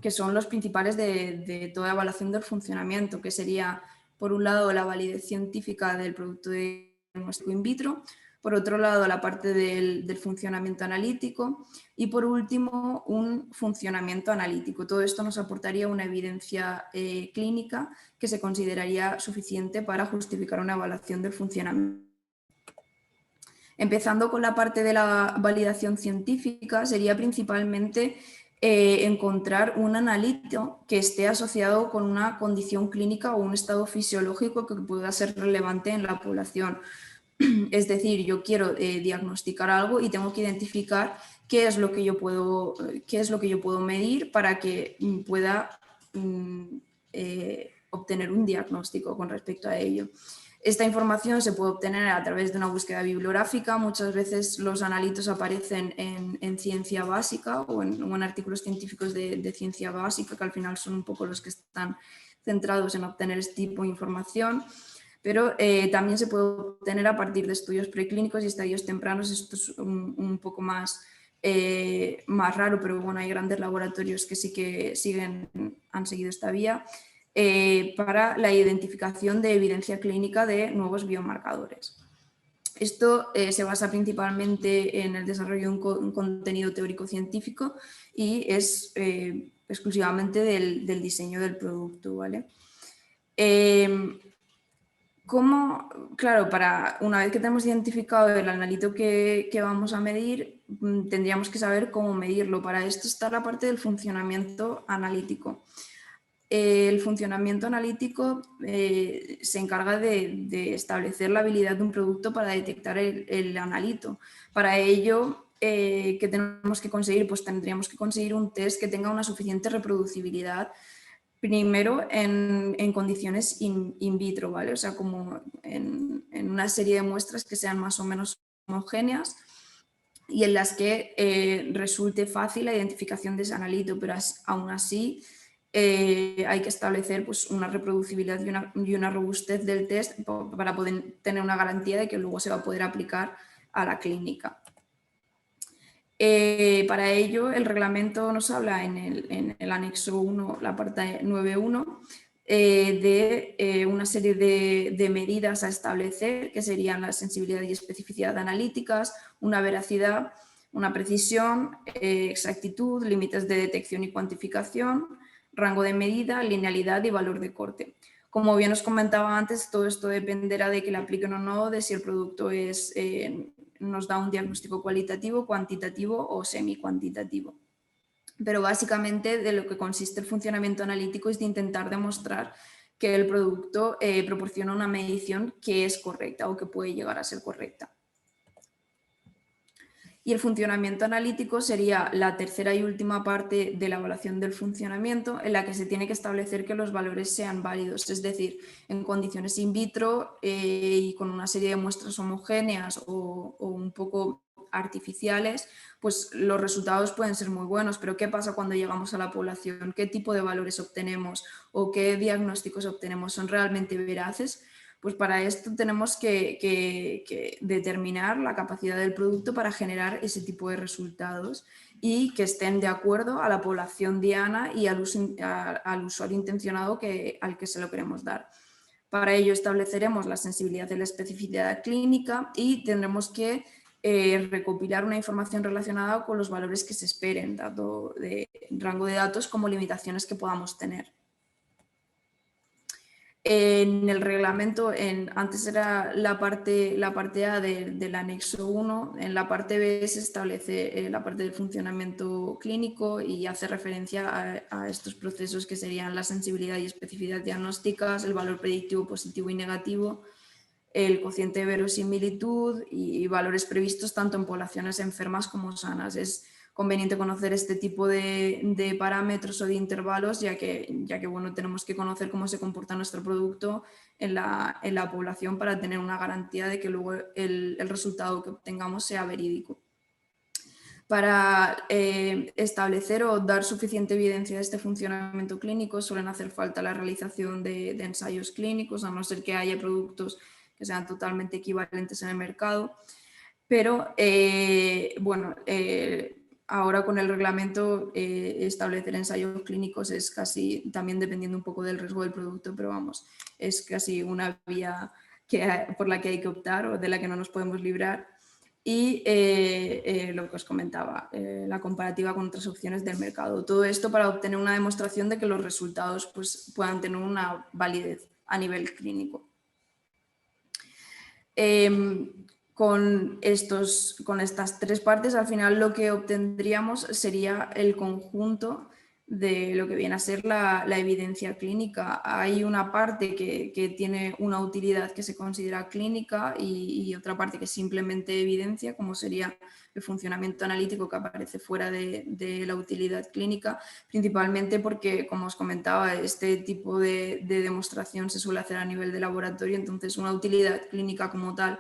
son los principales de toda evaluación del funcionamiento, que sería, por un lado, la validez científica del producto de diagnóstico in vitro, por otro lado, la parte del funcionamiento analítico, y por último, un funcionamiento analítico. Todo esto nos aportaría una evidencia clínica que se consideraría suficiente para justificar una evaluación del funcionamiento. Empezando con la parte de la validación científica, sería principalmente encontrar un analito que esté asociado con una condición clínica o un estado fisiológico que pueda ser relevante en la población. Es decir, yo quiero diagnosticar algo y tengo que identificar qué es lo que yo puedo medir para que pueda obtener un diagnóstico con respecto a ello. Esta información se puede obtener a través de una búsqueda bibliográfica. Muchas veces los analitos aparecen en ciencia básica o en artículos científicos de ciencia básica, que al final son un poco los que están centrados en obtener este tipo de información. Pero también se puede obtener a partir de estudios preclínicos y estadios tempranos. Esto es un poco más raro, pero bueno, hay grandes laboratorios que sí que han seguido esta vía. Para la identificación de evidencia clínica de nuevos biomarcadores. Esto se basa principalmente en el desarrollo de un contenido teórico-científico y es exclusivamente del diseño del producto, ¿vale? Claro, una vez que tenemos identificado el analito que vamos a medir, tendríamos que saber cómo medirlo. Para esto está la parte del funcionamiento analítico. El funcionamiento analítico se encarga de establecer la habilidad de un producto para detectar el analito. Para ello, ¿qué tenemos que conseguir? Pues tendríamos que conseguir un test que tenga una suficiente reproducibilidad, primero en condiciones in vitro, ¿vale? O sea, como en una serie de muestras que sean más o menos homogéneas y en las que resulte fácil la identificación de ese analito, pero aún así hay que establecer pues, una reproducibilidad y una robustez del test para poder tener una garantía de que luego se va a poder aplicar a la clínica. Para ello, el reglamento nos habla en el anexo 1, la parte 9.1, de una serie de medidas a establecer, que serían la sensibilidad y especificidad analíticas, una veracidad, una precisión, exactitud, límites de detección y cuantificación, rango de medida, linealidad y valor de corte. Como bien os comentaba antes, todo esto dependerá de que le apliquen o no, de si el producto nos da un diagnóstico cualitativo, cuantitativo o semi-cuantitativo. Pero básicamente de lo que consiste el funcionamiento analítico es de intentar demostrar que el producto proporciona una medición que es correcta o que puede llegar a ser correcta. Y el funcionamiento analítico sería la tercera y última parte de la evaluación del funcionamiento, en la que se tiene que establecer que los valores sean válidos, es decir, en condiciones in vitro y con una serie de muestras homogéneas o un poco artificiales, pues los resultados pueden ser muy buenos, pero ¿qué pasa cuando llegamos a la población? ¿Qué tipo de valores obtenemos o qué diagnósticos obtenemos? ¿Son realmente veraces? Pues para esto tenemos que determinar la capacidad del producto para generar ese tipo de resultados y que estén de acuerdo a la población diana y al usuario intencionado al que se lo queremos dar. Para ello estableceremos la sensibilidad de la especificidad clínica y tendremos que recopilar una información relacionada con los valores que se esperen, tanto de rango de datos como limitaciones que podamos tener. En el reglamento, antes era la parte A del anexo 1, en la parte B se establece la parte del funcionamiento clínico y hace referencia a estos procesos que serían la sensibilidad y especificidad diagnósticas, el valor predictivo positivo y negativo, el cociente de verosimilitud y valores previstos tanto en poblaciones enfermas como sanas. Es conveniente conocer este tipo de parámetros o de intervalos, ya que bueno, tenemos que conocer cómo se comporta nuestro producto en la población para tener una garantía de que luego el resultado que obtengamos sea verídico. Para establecer o dar suficiente evidencia de este funcionamiento clínico suelen hacer falta la realización de ensayos clínicos, a no ser que haya productos que sean totalmente equivalentes en el mercado. Pero bueno, ahora con el reglamento establecer ensayos clínicos es casi, también dependiendo un poco del riesgo del producto, pero vamos, es casi una vía por la que hay que optar o de la que no nos podemos librar. Y lo que os comentaba, la comparativa con otras opciones del mercado. Todo esto para obtener una demostración de que los resultados pues, puedan tener una validez a nivel clínico. Con estas tres partes, al final lo que obtendríamos sería el conjunto de lo que viene a ser la evidencia clínica. Hay una parte que tiene una utilidad que se considera clínica y otra parte que es simplemente evidencia, como sería el funcionamiento analítico, que aparece fuera de la utilidad clínica, principalmente porque, como os comentaba, este tipo de demostración se suele hacer a nivel de laboratorio, entonces una utilidad clínica como tal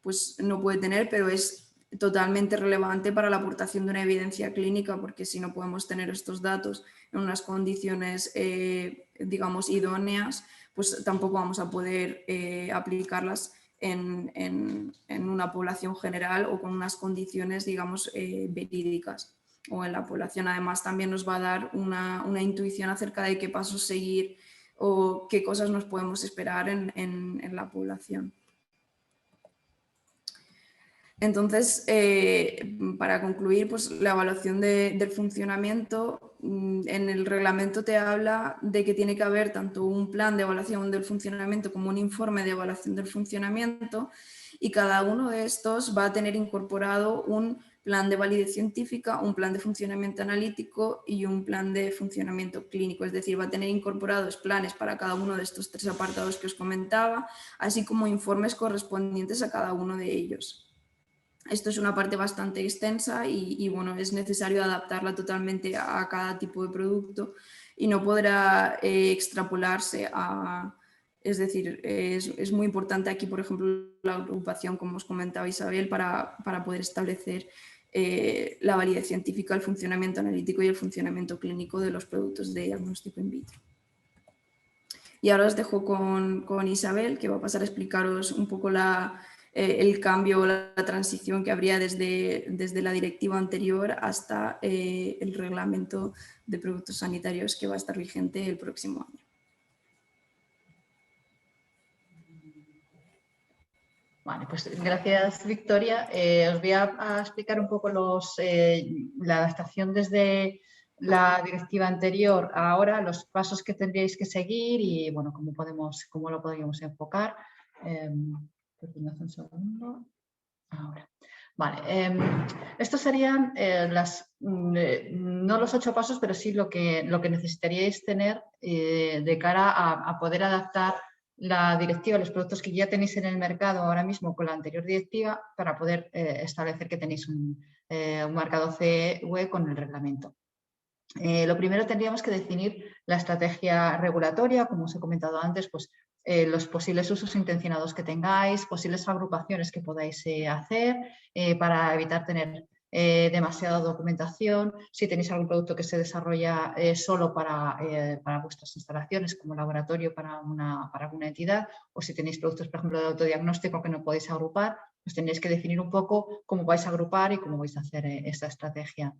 pues no puede tener, pero es totalmente relevante para la aportación de una evidencia clínica, porque si no podemos tener estos datos en unas condiciones, digamos, idóneas, pues tampoco vamos a poder aplicarlas en una población general o con unas condiciones, digamos, verídicas. O en la población, además, también nos va a dar una intuición acerca de qué pasos seguir o qué cosas nos podemos esperar en la población. Entonces, para concluir, pues la evaluación del funcionamiento, en el reglamento te habla de que tiene que haber tanto un plan de evaluación del funcionamiento como un informe de evaluación del funcionamiento, y cada uno de estos va a tener incorporado un plan de validez científica, un plan de funcionamiento analítico y un plan de funcionamiento clínico. Es decir, va a tener incorporados planes para cada uno de estos 3 apartados que os comentaba, así como informes correspondientes a cada uno de ellos. Esto es una parte bastante extensa y bueno, es necesario adaptarla totalmente a cada tipo de producto y no podrá extrapolarse a... Es decir, es muy importante aquí, por ejemplo, la agrupación, como os comentaba Isabel, para poder establecer la validez científica, el funcionamiento analítico y el funcionamiento clínico de los productos de diagnóstico in vitro. Y ahora os dejo con Isabel, que va a pasar a explicaros un poco el cambio o la transición que habría desde la directiva anterior hasta el reglamento de productos sanitarios que va a estar vigente el próximo año. Vale, pues gracias, Victoria. Os voy a explicar un poco la adaptación desde la directiva anterior a ahora, los pasos que tendríais que seguir y bueno, cómo lo podríamos enfocar. Perdonad un segundo. Ahora. Vale, estos serían no los 8 pasos, pero sí lo que necesitaríais tener de cara a poder adaptar la directiva, los productos que ya tenéis en el mercado ahora mismo con la anterior directiva, para poder establecer que tenéis un marcado CE UE con el reglamento. Lo primero tendríamos que definir la estrategia regulatoria, como os he comentado antes, pues los posibles usos intencionados que tengáis, posibles agrupaciones que podáis hacer para evitar tener demasiada documentación, si tenéis algún producto que se desarrolla solo para vuestras instalaciones como laboratorio para alguna entidad, o si tenéis productos, por ejemplo, de autodiagnóstico que no podéis agrupar, pues tenéis que definir un poco cómo vais a agrupar y cómo vais a hacer esta estrategia.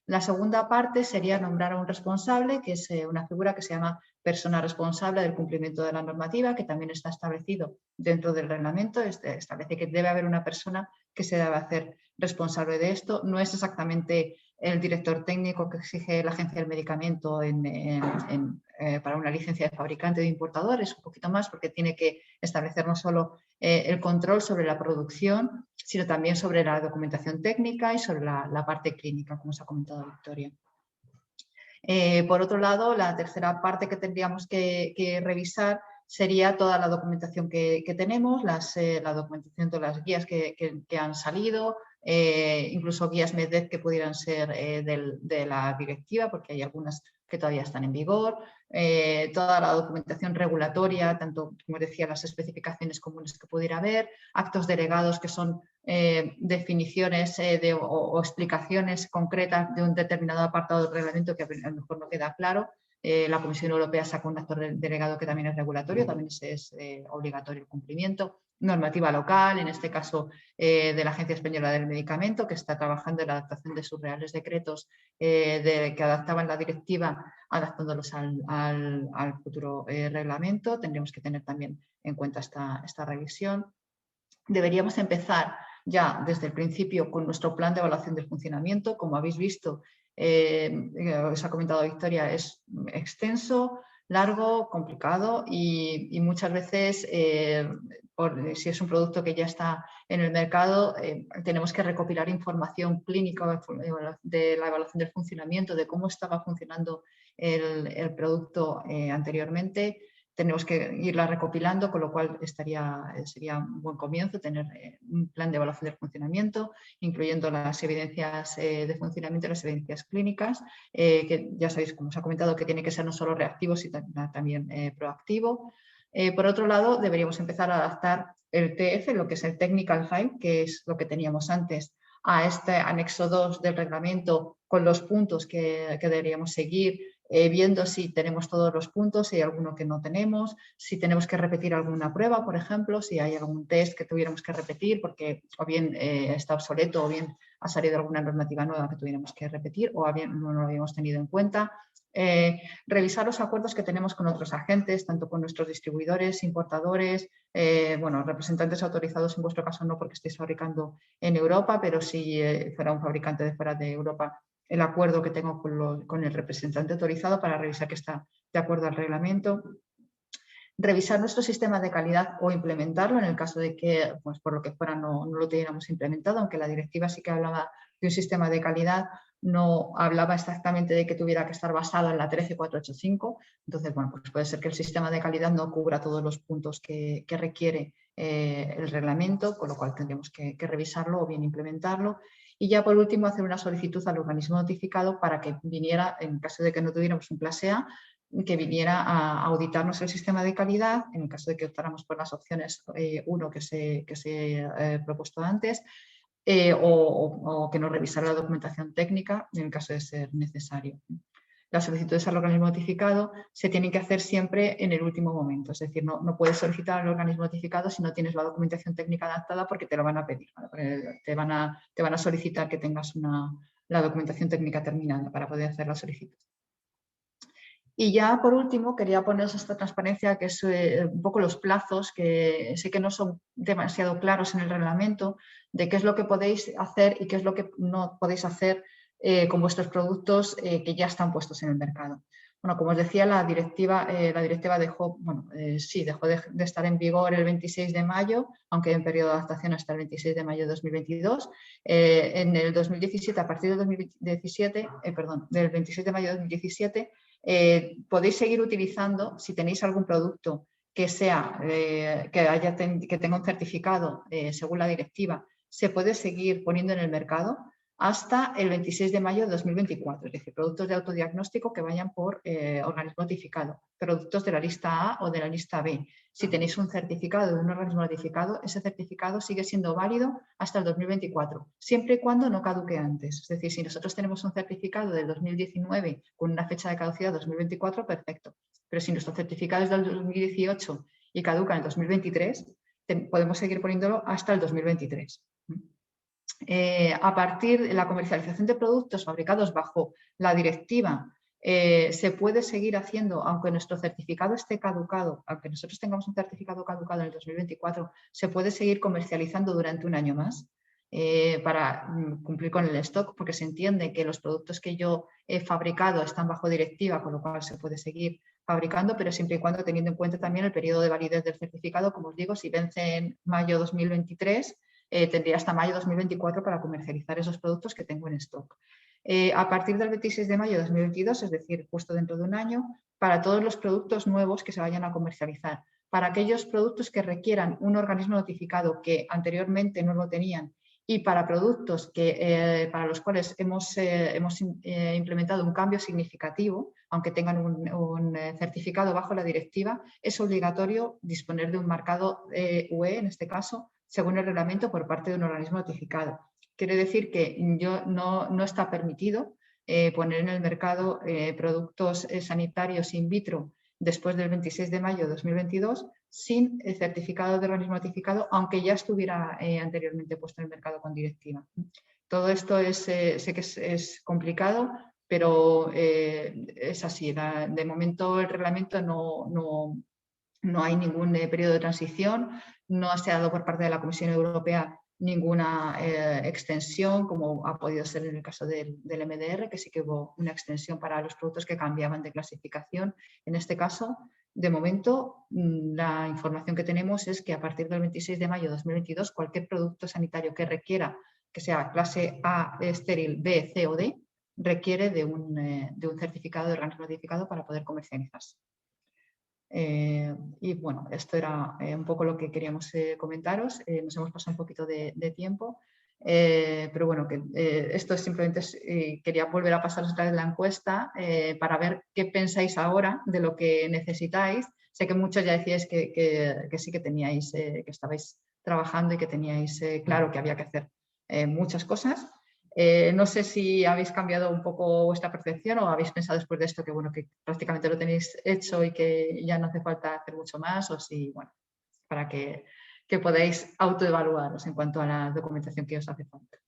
La segunda parte sería nombrar a un responsable, que es una figura que se llama persona responsable del cumplimiento de la normativa, que también está establecido dentro del reglamento. Establece que debe haber una persona que se debe hacer responsable de esto. No es exactamente el director técnico que exige la Agencia del Medicamento para una licencia de fabricante o de importador, es un poquito más porque tiene que establecer no solo el control sobre la producción, sino también sobre la documentación técnica y sobre la parte clínica, como os ha comentado Victoria. Por otro lado, la tercera parte que tendríamos que revisar sería toda la documentación que tenemos, la documentación de las guías que han salido, incluso guías MEDEF que pudieran ser de la directiva, porque hay algunas que todavía están en vigor, toda la documentación regulatoria, tanto, como decía, las especificaciones comunes que pudiera haber, actos delegados que son definiciones o explicaciones concretas de un determinado apartado del reglamento que a lo mejor no queda claro. La Comisión Europea sacó un acto delegado que también es regulatorio, también es obligatorio el cumplimiento. Normativa local, en este caso de la Agencia Española del Medicamento, que está trabajando en la adaptación de sus reales decretos que adaptaban la directiva, adaptándolos al futuro reglamento. Tendríamos que tener también en cuenta esta revisión. Deberíamos empezar ya desde el principio con nuestro plan de evaluación del funcionamiento. Como habéis visto, os ha comentado Victoria, es extenso, largo, complicado y muchas veces, si es un producto que ya está en el mercado, tenemos que recopilar información clínica de la evaluación del funcionamiento, de cómo estaba funcionando el producto anteriormente. Tenemos que irla recopilando, con lo cual sería un buen comienzo tener un plan de evaluación del funcionamiento, incluyendo las evidencias de funcionamiento y las evidencias clínicas, que ya sabéis, como os ha comentado, que tiene que ser no solo reactivo, sino también proactivo. Por otro lado, deberíamos empezar a adaptar el TF, lo que es el Technical File, que es lo que teníamos antes, a este anexo 2 del reglamento con los puntos que deberíamos seguir, viendo si tenemos todos los puntos, si hay alguno que no tenemos, si tenemos que repetir alguna prueba, por ejemplo, si hay algún test que tuviéramos que repetir porque o bien está obsoleto o bien ha salido alguna normativa nueva que tuviéramos que repetir o bien no lo habíamos tenido en cuenta. Revisar los acuerdos que tenemos con otros agentes, tanto con nuestros distribuidores, importadores, representantes autorizados en vuestro caso no porque estéis fabricando en Europa, pero si fuera un fabricante de fuera de Europa, el acuerdo que tengo con el representante autorizado para revisar que está de acuerdo al reglamento. Revisar nuestro sistema de calidad o implementarlo en el caso de que, pues, por lo que fuera, no lo tuviéramos implementado, aunque la directiva sí que hablaba de un sistema de calidad, no hablaba exactamente de que tuviera que estar basado en la 13485. Entonces, bueno, pues puede ser que el sistema de calidad no cubra todos los puntos que requiere el reglamento, con lo cual tendríamos que revisarlo o bien implementarlo. Y ya por último, hacer una solicitud al organismo notificado para que viniera, en caso de que no tuviéramos un clase A, que viniera a auditarnos el sistema de calidad, en el caso de que optáramos por las opciones 1 que se he propuesto antes, o que nos revisara la documentación técnica en el caso de ser necesario. Las solicitudes al organismo notificado se tienen que hacer siempre en el último momento, es decir, no puedes solicitar al organismo notificado si no tienes la documentación técnica adaptada porque te lo van a pedir, ¿vale? Te van a solicitar que tengas la documentación técnica terminada para poder hacer la solicitud. Y ya por último quería poneros esta transparencia que es un poco los plazos, que sé que no son demasiado claros en el reglamento, de qué es lo que podéis hacer y qué es lo que no podéis hacer con vuestros productos que ya están puestos en el mercado. Bueno, como os decía, la directiva dejó de estar en vigor el 26 de mayo, aunque en periodo de adaptación hasta el 26 de mayo de 2022. En el 2017, a partir del 26 de mayo de 2017, podéis seguir utilizando, si tenéis algún producto que tenga un certificado según la directiva, se puede seguir poniendo en el mercado hasta el 26 de mayo de 2024, es decir, productos de autodiagnóstico que vayan por organismo notificado, productos de la lista A o de la lista B. Si tenéis un certificado de un organismo notificado, ese certificado sigue siendo válido hasta el 2024, siempre y cuando no caduque antes. Es decir, si nosotros tenemos un certificado del 2019 con una fecha de caducidad 2024, perfecto. Pero si nuestro certificado es del 2018 y caduca en el 2023, podemos seguir poniéndolo hasta el 2023. A partir de la comercialización de productos fabricados bajo la directiva, se puede seguir haciendo, aunque nuestro certificado esté caducado, aunque nosotros tengamos un certificado caducado en el 2024, se puede seguir comercializando durante un año más para cumplir con el stock, porque se entiende que los productos que yo he fabricado están bajo directiva, con lo cual se puede seguir fabricando, pero siempre y cuando teniendo en cuenta también el periodo de validez del certificado. Como os digo, si vence en mayo 2023, tendría hasta mayo 2024 para comercializar esos productos que tengo en stock. A partir del 26 de mayo de 2022, es decir, justo dentro de un año, para todos los productos nuevos que se vayan a comercializar. Para aquellos productos que requieran un organismo notificado que anteriormente no lo tenían y para productos para los cuales hemos implementado un cambio significativo, aunque tengan un certificado bajo la directiva, es obligatorio disponer de un marcado UE, en este caso, según el reglamento por parte de un organismo notificado. Quiere decir que no está permitido poner en el mercado productos sanitarios in vitro después del 26 de mayo de 2022 sin el certificado de organismo notificado, aunque ya estuviera anteriormente puesto en el mercado con directiva. Todo esto sé que es complicado, pero es así. De momento el reglamento no hay ningún periodo de transición, no se ha dado por parte de la Comisión Europea ninguna extensión, como ha podido ser en el caso del MDR, que sí que hubo una extensión para los productos que cambiaban de clasificación. En este caso, de momento, la información que tenemos es que a partir del 26 de mayo de 2022, cualquier producto sanitario que requiera que sea clase A estéril, B, C o D, requiere de un certificado de organismo notificado para poder comercializarse. Y bueno, esto era un poco lo que queríamos comentaros. Nos hemos pasado un poquito de tiempo, pero bueno, esto es simplemente quería volver a pasaros otra vez la encuesta para ver qué pensáis ahora de lo que necesitáis. Sé que muchos ya decíais que sí que teníais, que estabais trabajando y que teníais claro que había que hacer muchas cosas. No sé si habéis cambiado un poco vuestra percepción o habéis pensado después de esto que, bueno, que prácticamente lo tenéis hecho y que ya no hace falta hacer mucho más, o si, bueno, para que podáis autoevaluaros en cuanto a la documentación que os hace falta.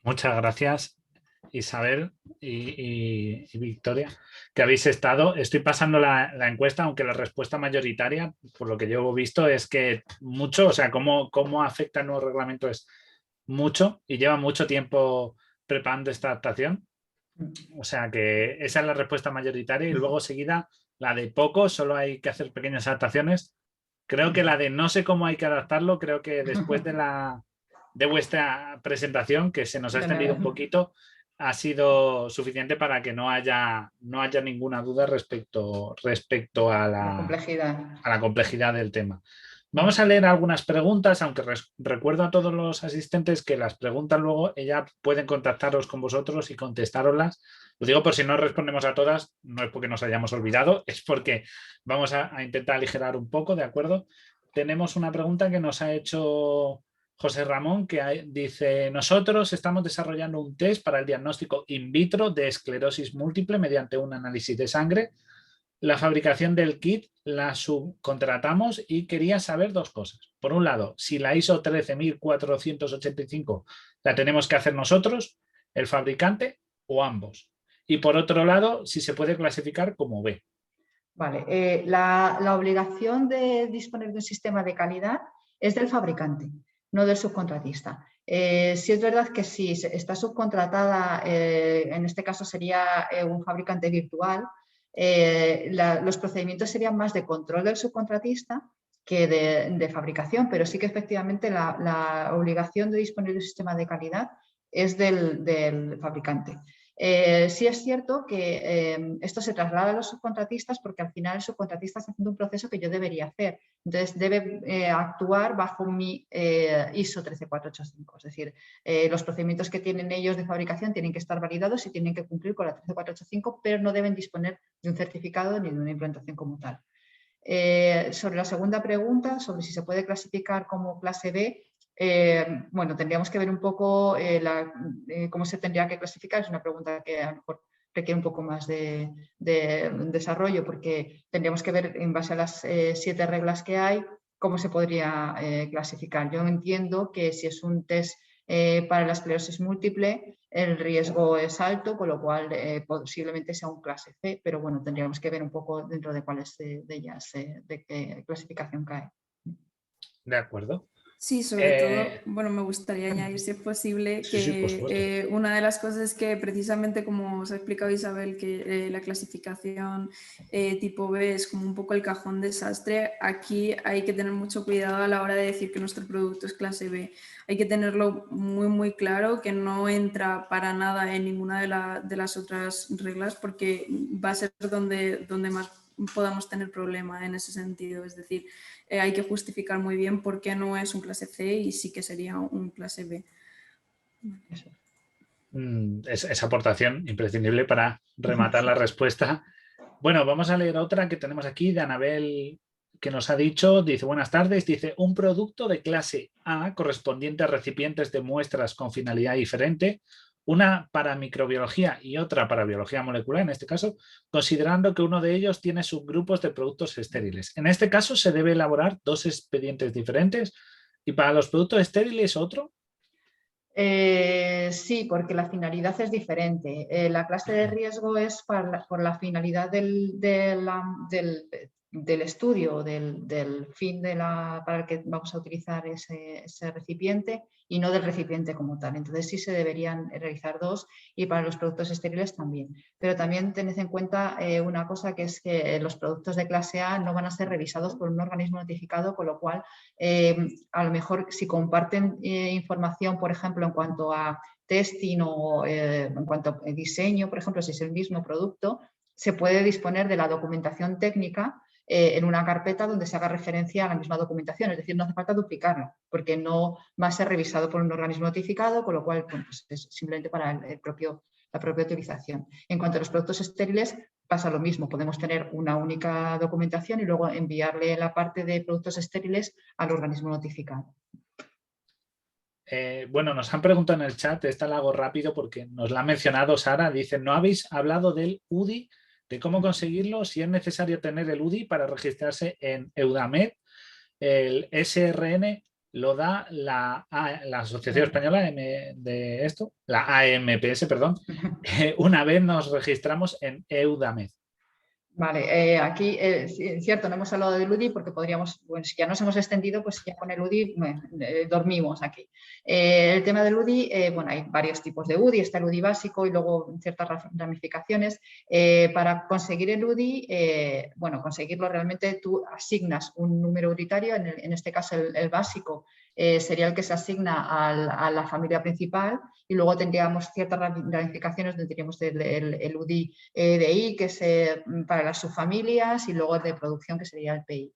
Muchas gracias, Isabel y Victoria, que habéis estado. Estoy pasando la encuesta, aunque la respuesta mayoritaria, por lo que yo he visto, es que mucho, o sea, cómo afecta el nuevo reglamento es mucho y lleva mucho tiempo preparando esta adaptación. O sea que esa es la respuesta mayoritaria y luego seguida la de poco, solo hay que hacer pequeñas adaptaciones. Creo que la de no sé cómo hay que adaptarlo, creo que después de vuestra presentación, que se nos ha extendido un poquito, ha sido suficiente para que no haya ninguna duda respecto a la complejidad del tema. Vamos a leer algunas preguntas, aunque recuerdo a todos los asistentes que las preguntas luego ellas pueden contactaros con vosotros y contestároslas. Lo digo por si no respondemos a todas, no es porque nos hayamos olvidado, es porque vamos a intentar aligerar un poco, ¿de acuerdo? Tenemos una pregunta que nos ha hecho José Ramón, que dice: nosotros estamos desarrollando un test para el diagnóstico in vitro de esclerosis múltiple mediante un análisis de sangre. La fabricación del kit la subcontratamos y quería saber dos cosas. Por un lado, si la ISO 13485 la tenemos que hacer nosotros, el fabricante o ambos. Y por otro lado, si se puede clasificar como B. Vale, la obligación de disponer de un sistema de calidad es del fabricante, no del subcontratista. Sí es verdad que si está subcontratada, en este caso sería un fabricante virtual, los procedimientos serían más de control del subcontratista que de fabricación, pero sí que efectivamente la obligación de disponer de un sistema de calidad es del fabricante. Sí es cierto que esto se traslada a los subcontratistas porque al final el subcontratista está haciendo un proceso que yo debería hacer. Entonces debe actuar bajo mi ISO 13485. Es decir, los procedimientos que tienen ellos de fabricación tienen que estar validados y tienen que cumplir con la 13485, pero no deben disponer de un certificado ni de una implantación como tal. Sobre la segunda pregunta, sobre si se puede clasificar como clase B, bueno, tendríamos que ver un poco cómo se tendría que clasificar. Es una pregunta que a lo mejor requiere un poco más de desarrollo, porque tendríamos que ver en base a las 7 reglas que hay cómo se podría clasificar. Yo entiendo que si es un test para la esclerosis múltiple, el riesgo es alto, con lo cual posiblemente sea un clase C, pero bueno, tendríamos que ver un poco dentro de cuáles de ellas, de qué clasificación cae. De acuerdo. Sí, sobre todo, bueno, me gustaría añadir, si es posible, que una de las cosas es que precisamente, como os ha explicado Isabel, que la clasificación tipo B es como un poco el cajón desastre. Aquí hay que tener mucho cuidado a la hora de decir que nuestro producto es clase B. Hay que tenerlo muy, muy claro, que no entra para nada en ninguna de las otras reglas, porque va a ser donde más podamos tener problema en ese sentido. Es decir, hay que justificar muy bien por qué no es un clase C y sí que sería un clase B. Esa aportación imprescindible para rematar la respuesta. Bueno, vamos a leer otra que tenemos aquí de Anabel, que nos ha dicho, dice: buenas tardes, dice: un producto de clase A correspondiente a recipientes de muestras con finalidad diferente, una para microbiología y otra para biología molecular, en este caso, considerando que uno de ellos tiene subgrupos de productos estériles. En este caso se debe elaborar 2 expedientes diferentes y para los productos estériles otro. Sí, porque la finalidad es diferente. La clase de riesgo es por la finalidad del estudio, del fin para el que vamos a utilizar ese recipiente y no del recipiente como tal. Entonces sí se deberían realizar 2 y para los productos estériles también. Pero también tened en cuenta una cosa, que es que los productos de clase A no van a ser revisados por un organismo notificado, con lo cual a lo mejor si comparten información, por ejemplo, en cuanto a testing o en cuanto a diseño, por ejemplo, si es el mismo producto, se puede disponer de la documentación técnica en una carpeta donde se haga referencia a la misma documentación, es decir, no hace falta duplicarla, porque no va a ser revisado por un organismo notificado, con lo cual bueno, pues es simplemente para la propia utilización. En cuanto a los productos estériles, pasa lo mismo, podemos tener una única documentación y luego enviarle la parte de productos estériles al organismo notificado. Bueno, nos han preguntado en el chat, esta la hago rápido porque nos la ha mencionado Sara, dice, ¿no habéis hablado del UDI, de cómo conseguirlo, si es necesario tener el UDI para registrarse en Eudamed? El SRN lo da la Asociación Española de esto, la AMPS, perdón, una vez nos registramos en Eudamed. Vale, aquí es cierto, no hemos hablado del UDI porque podríamos, bueno, si ya nos hemos extendido, pues ya con el UDI bueno, dormimos aquí. El tema del UDI, bueno, hay varios tipos de UDI, está el UDI básico y luego ciertas ramificaciones. Para conseguir el UDI, bueno, conseguirlo realmente tú asignas un número unitario, en este caso el básico sería el que se asigna a la familia principal y luego tendríamos ciertas ramificaciones donde tendríamos el UDI DI, que es para las subfamilias, y luego de producción, que sería el PI.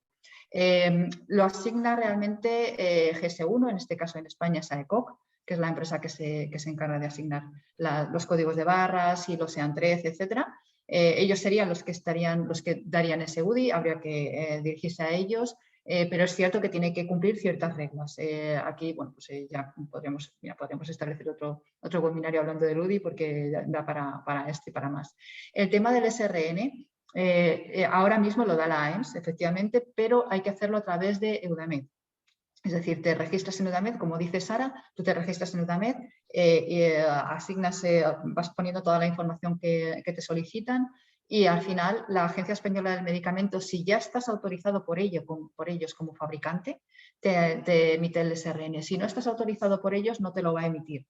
Lo asigna realmente GS1, en este caso en España es AECOC, que es la empresa que se encarga de asignar los códigos de barras y los EAN13, etcétera. Ellos serían los que darían ese UDI, habría que dirigirse a ellos. Pero es cierto que tiene que cumplir ciertas reglas. Aquí, bueno, pues ya podríamos establecer otro webinario hablando del UDI porque da para este y para más. El tema del SRN, ahora mismo lo da la AEMS, efectivamente, pero hay que hacerlo a través de Eudamed. Es decir, te registras en Eudamed, como dice Sara, tú te registras en Eudamed, asignas, vas poniendo toda la información que te solicitan y al final la Agencia Española del Medicamento, si ya estás autorizado por ellos como fabricante, te emite el SRN. Si no estás autorizado por ellos, no te lo va a emitir.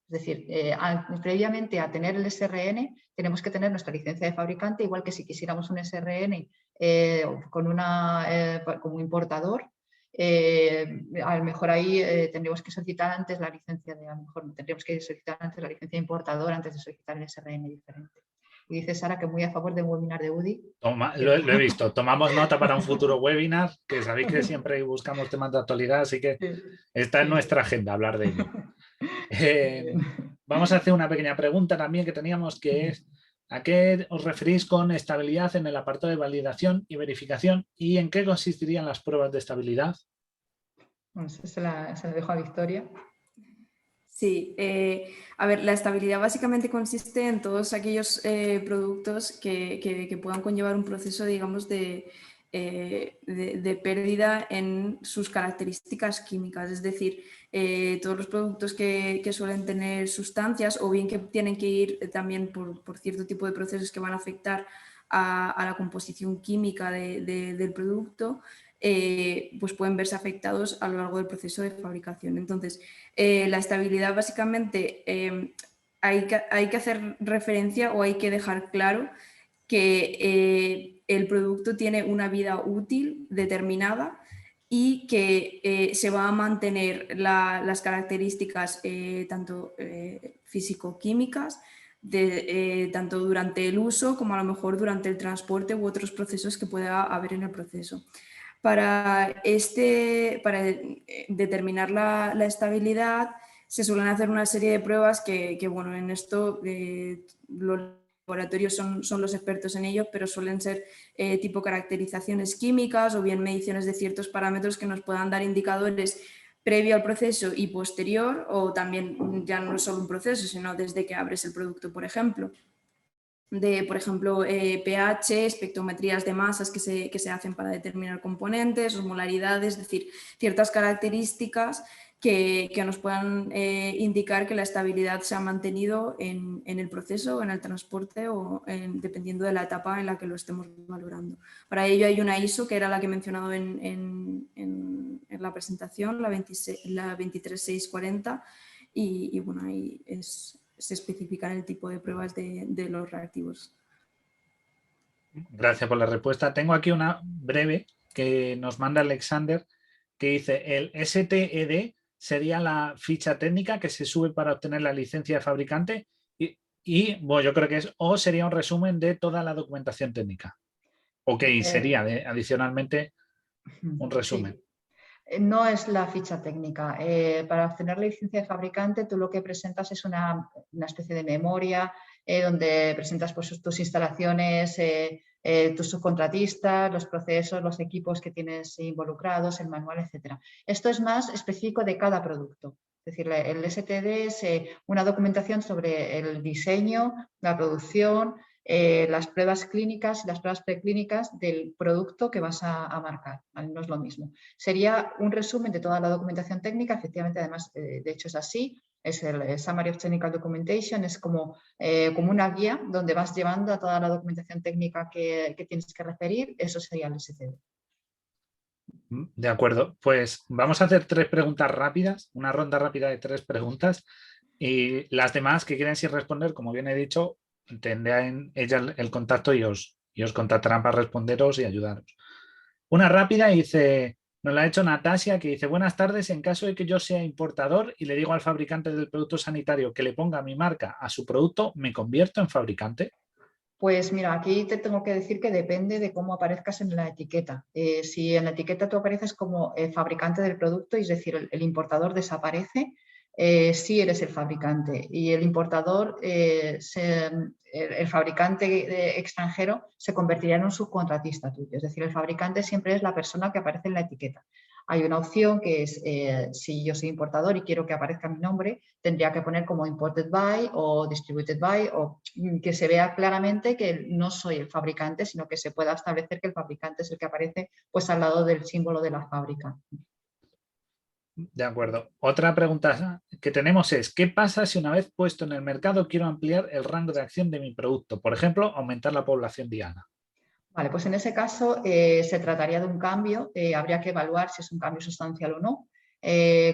Es decir, previamente a tener el SRN tenemos que tener nuestra licencia de fabricante, igual que si quisiéramos un SRN como importador. A lo mejor ahí tendríamos que solicitar antes la licencia importador antes de solicitar el SRN diferente. Y dice Sara que muy a favor de un webinar de UDI. Lo he visto. Tomamos nota para un futuro webinar, que sabéis que siempre buscamos temas de actualidad, así que está en nuestra agenda hablar de ello. Vamos a hacer una pequeña pregunta también que teníamos, que es ¿a qué os referís con estabilidad en el apartado de validación y verificación y en qué consistirían las pruebas de estabilidad? Bueno, se la dejo a Victoria. Sí, a ver, la estabilidad básicamente consiste en todos aquellos productos que puedan conllevar un proceso, digamos, de pérdida en sus características químicas, es decir, todos los productos que suelen tener sustancias o bien que tienen que ir también por cierto tipo de procesos que van a afectar a la composición química del producto, pues pueden verse afectados a lo largo del proceso de fabricación. Entonces, la estabilidad básicamente hay que hacer referencia o hay que dejar claro que el producto tiene una vida útil determinada y que se va a mantener las características tanto físico-químicas tanto durante el uso como a lo mejor durante el transporte u otros procesos que pueda haber en el proceso. Para determinar la estabilidad se suelen hacer una serie de pruebas que bueno, en esto los laboratorios son los expertos en ello, pero suelen ser tipo caracterizaciones químicas o bien mediciones de ciertos parámetros que nos puedan dar indicadores previo al proceso y posterior, o también ya no solo un proceso, sino desde que abres el producto, por ejemplo. Por ejemplo, pH, espectrometrías de masas que se hacen para determinar componentes, osmolaridades, es decir, ciertas características que nos puedan indicar que la estabilidad se ha mantenido en el proceso, en el transporte o dependiendo de la etapa en la que lo estemos valorando. Para ello hay una ISO, que era la que he mencionado en la presentación, la 23640, y bueno, ahí se especifican el tipo de pruebas de los reactivos. Gracias por la respuesta. Tengo aquí una breve que nos manda Alexander, que dice: ¿el STED sería la ficha técnica que se sube para obtener la licencia de fabricante bueno, yo creo que o sería un resumen de toda la documentación técnica. Ok, sería adicionalmente un resumen. Sí. No es la ficha técnica. Para obtener la licencia de fabricante, tú lo que presentas es una especie de memoria donde presentas pues, tus instalaciones, tus subcontratistas, los procesos, los equipos que tienes involucrados, el manual, etc. Esto es más específico de cada producto. Es decir, el STD es una documentación sobre el diseño, la producción, las pruebas clínicas y las pruebas preclínicas del producto que vas a marcar. ¿Vale? No es lo mismo. Sería un resumen de toda la documentación técnica, efectivamente, además, de hecho es así, es el Summary of Technical Documentation, es como una guía donde vas llevando a toda la documentación técnica que tienes que referir, eso sería el STD. De acuerdo, pues vamos a hacer 3 preguntas rápidas, una ronda rápida de 3 preguntas y las demás que quieren sin responder, como bien he dicho, tendrán ella el contacto y os contactarán para responderos y ayudaros. Una rápida dice, nos la ha hecho Natasia, que dice, buenas tardes, en caso de que yo sea importador y le digo al fabricante del producto sanitario que le ponga mi marca a su producto, ¿me convierto en fabricante? Pues mira, aquí te tengo que decir que depende de cómo aparezcas en la etiqueta. Si en la etiqueta tú apareces como fabricante del producto, es decir, el importador desaparece, sí eres el fabricante. Y el importador, el fabricante extranjero se convertiría en un subcontratista tuyo. Es decir, el fabricante siempre es la persona que aparece en la etiqueta. Hay una opción que es, si yo soy importador y quiero que aparezca mi nombre, tendría que poner como imported by o distributed by, o que se vea claramente que no soy el fabricante, sino que se pueda establecer que el fabricante es el que aparece pues al lado del símbolo de la fábrica. De acuerdo. Otra pregunta que tenemos es, ¿qué pasa si una vez puesto en el mercado quiero ampliar el rango de acción de mi producto? Por ejemplo, aumentar la población diana. Vale, pues en ese caso se trataría de un cambio, habría que evaluar si es un cambio sustancial o no.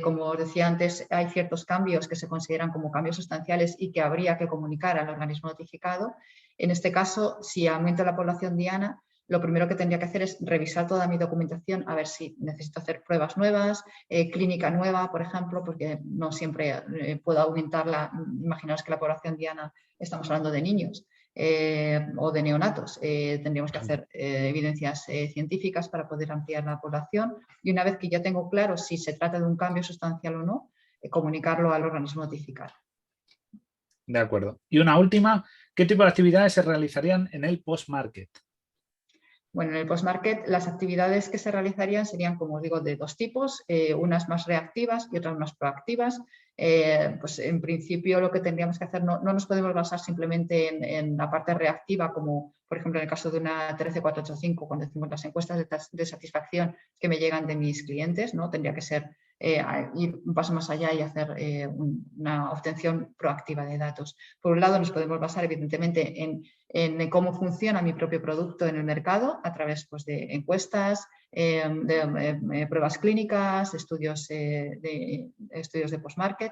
Como os decía antes, hay ciertos cambios que se consideran como cambios sustanciales y que habría que comunicar al organismo notificado. En este caso, si aumenta la población diana, lo primero que tendría que hacer es revisar toda mi documentación, a ver si necesito hacer pruebas nuevas, clínica nueva, por ejemplo, porque no siempre puedo aumentarla. Imaginaos que la población diana, estamos hablando de niños. O de neonatos. Tendríamos que hacer evidencias científicas para poder ampliar la población y una vez que ya tengo claro si se trata de un cambio sustancial o no, comunicarlo al organismo notificado. De acuerdo. Y una última, ¿qué tipo de actividades se realizarían en el post-market? Bueno, en el post-market las actividades que se realizarían serían, como os digo, de 2 tipos, unas más reactivas y otras más proactivas. Pues en principio lo que tendríamos que hacer, no nos podemos basar simplemente en la parte reactiva, como por ejemplo en el caso de una 13485, cuando decimos las encuestas de satisfacción que me llegan de mis clientes, ¿no? Tendría que ser ir un paso más allá y hacer una obtención proactiva de datos. Por un lado nos podemos basar evidentemente en cómo funciona mi propio producto en el mercado a través pues, de encuestas, de pruebas clínicas, estudios de post-market.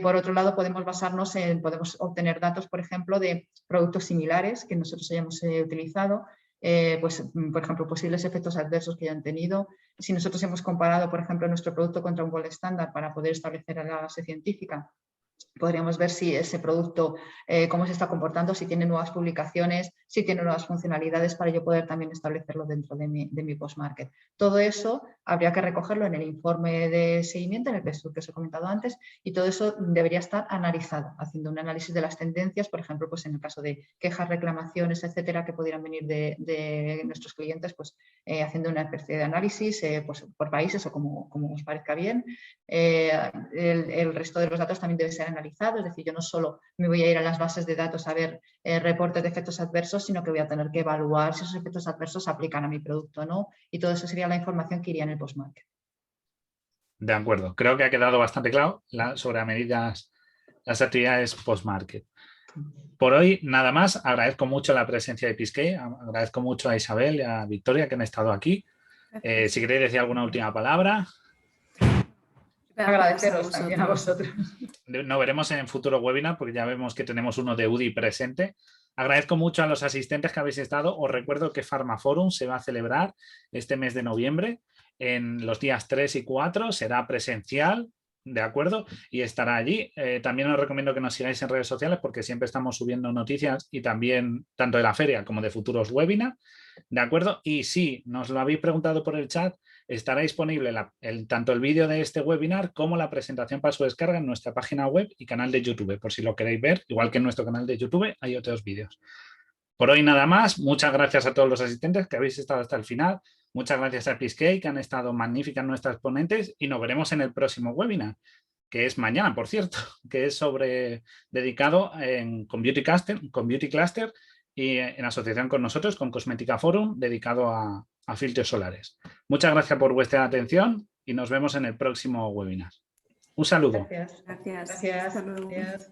Por otro lado, podemos basarnos podemos obtener datos, por ejemplo, de productos similares que nosotros hayamos utilizado, pues, por ejemplo, posibles efectos adversos que hayan tenido. Si nosotros hemos comparado, por ejemplo, nuestro producto contra un gold estándar para poder establecer la base científica, podríamos ver si ese producto, cómo se está comportando, si tiene nuevas publicaciones, si tiene nuevas funcionalidades para yo poder también establecerlo dentro de mi post-market. Todo eso habría que recogerlo en el informe de seguimiento, en el que os he comentado antes, y todo eso debería estar analizado, haciendo un análisis de las tendencias, por ejemplo, pues en el caso de quejas, reclamaciones, etcétera, que pudieran venir de nuestros clientes, pues haciendo una especie de análisis pues, por países o como os parezca bien. El resto de los datos también debe ser analizado, es decir, yo no solo me voy a ir a las bases de datos a ver reportes de efectos adversos, sino que voy a tener que evaluar si esos efectos adversos se aplican a mi producto o no, y todo eso sería la información que iría en el post-market. De acuerdo, creo que ha quedado bastante claro sobre las actividades post-market. Por hoy nada más, agradezco mucho la presencia de Pisqué, agradezco mucho a Isabel y a Victoria que han estado aquí. Si queréis decir alguna última palabra. Agradeceros también a vosotros. Nos veremos en futuro webinar porque ya vemos que tenemos uno de UDI presente. Agradezco mucho a los asistentes que habéis estado. Os recuerdo que PharmaForum se va a celebrar este mes de noviembre en los días 3 y 4. Será presencial ¿de acuerdo? Y estará allí. También os recomiendo que nos sigáis en redes sociales porque siempre estamos subiendo noticias y también tanto de la feria como de futuros webinars, ¿de acuerdo? Y si nos lo habéis preguntado por el chat, estará disponible tanto el vídeo de este webinar como la presentación para su descarga en nuestra página web y canal de YouTube, por si lo queréis ver. Igual que en nuestro canal de YouTube hay otros vídeos. Por hoy nada más. Muchas gracias a todos los asistentes que habéis estado hasta el final. Muchas gracias a Peace, que han estado magníficas nuestras ponentes y nos veremos en el próximo webinar, que es mañana, por cierto, que es dedicado con Beauty Cluster y en asociación con nosotros, con Cosmética Forum, dedicado a filtros solares. Muchas gracias por vuestra atención y nos vemos en el próximo webinar. Un saludo. Gracias. Gracias. Gracias. Hasta luego. Adiós.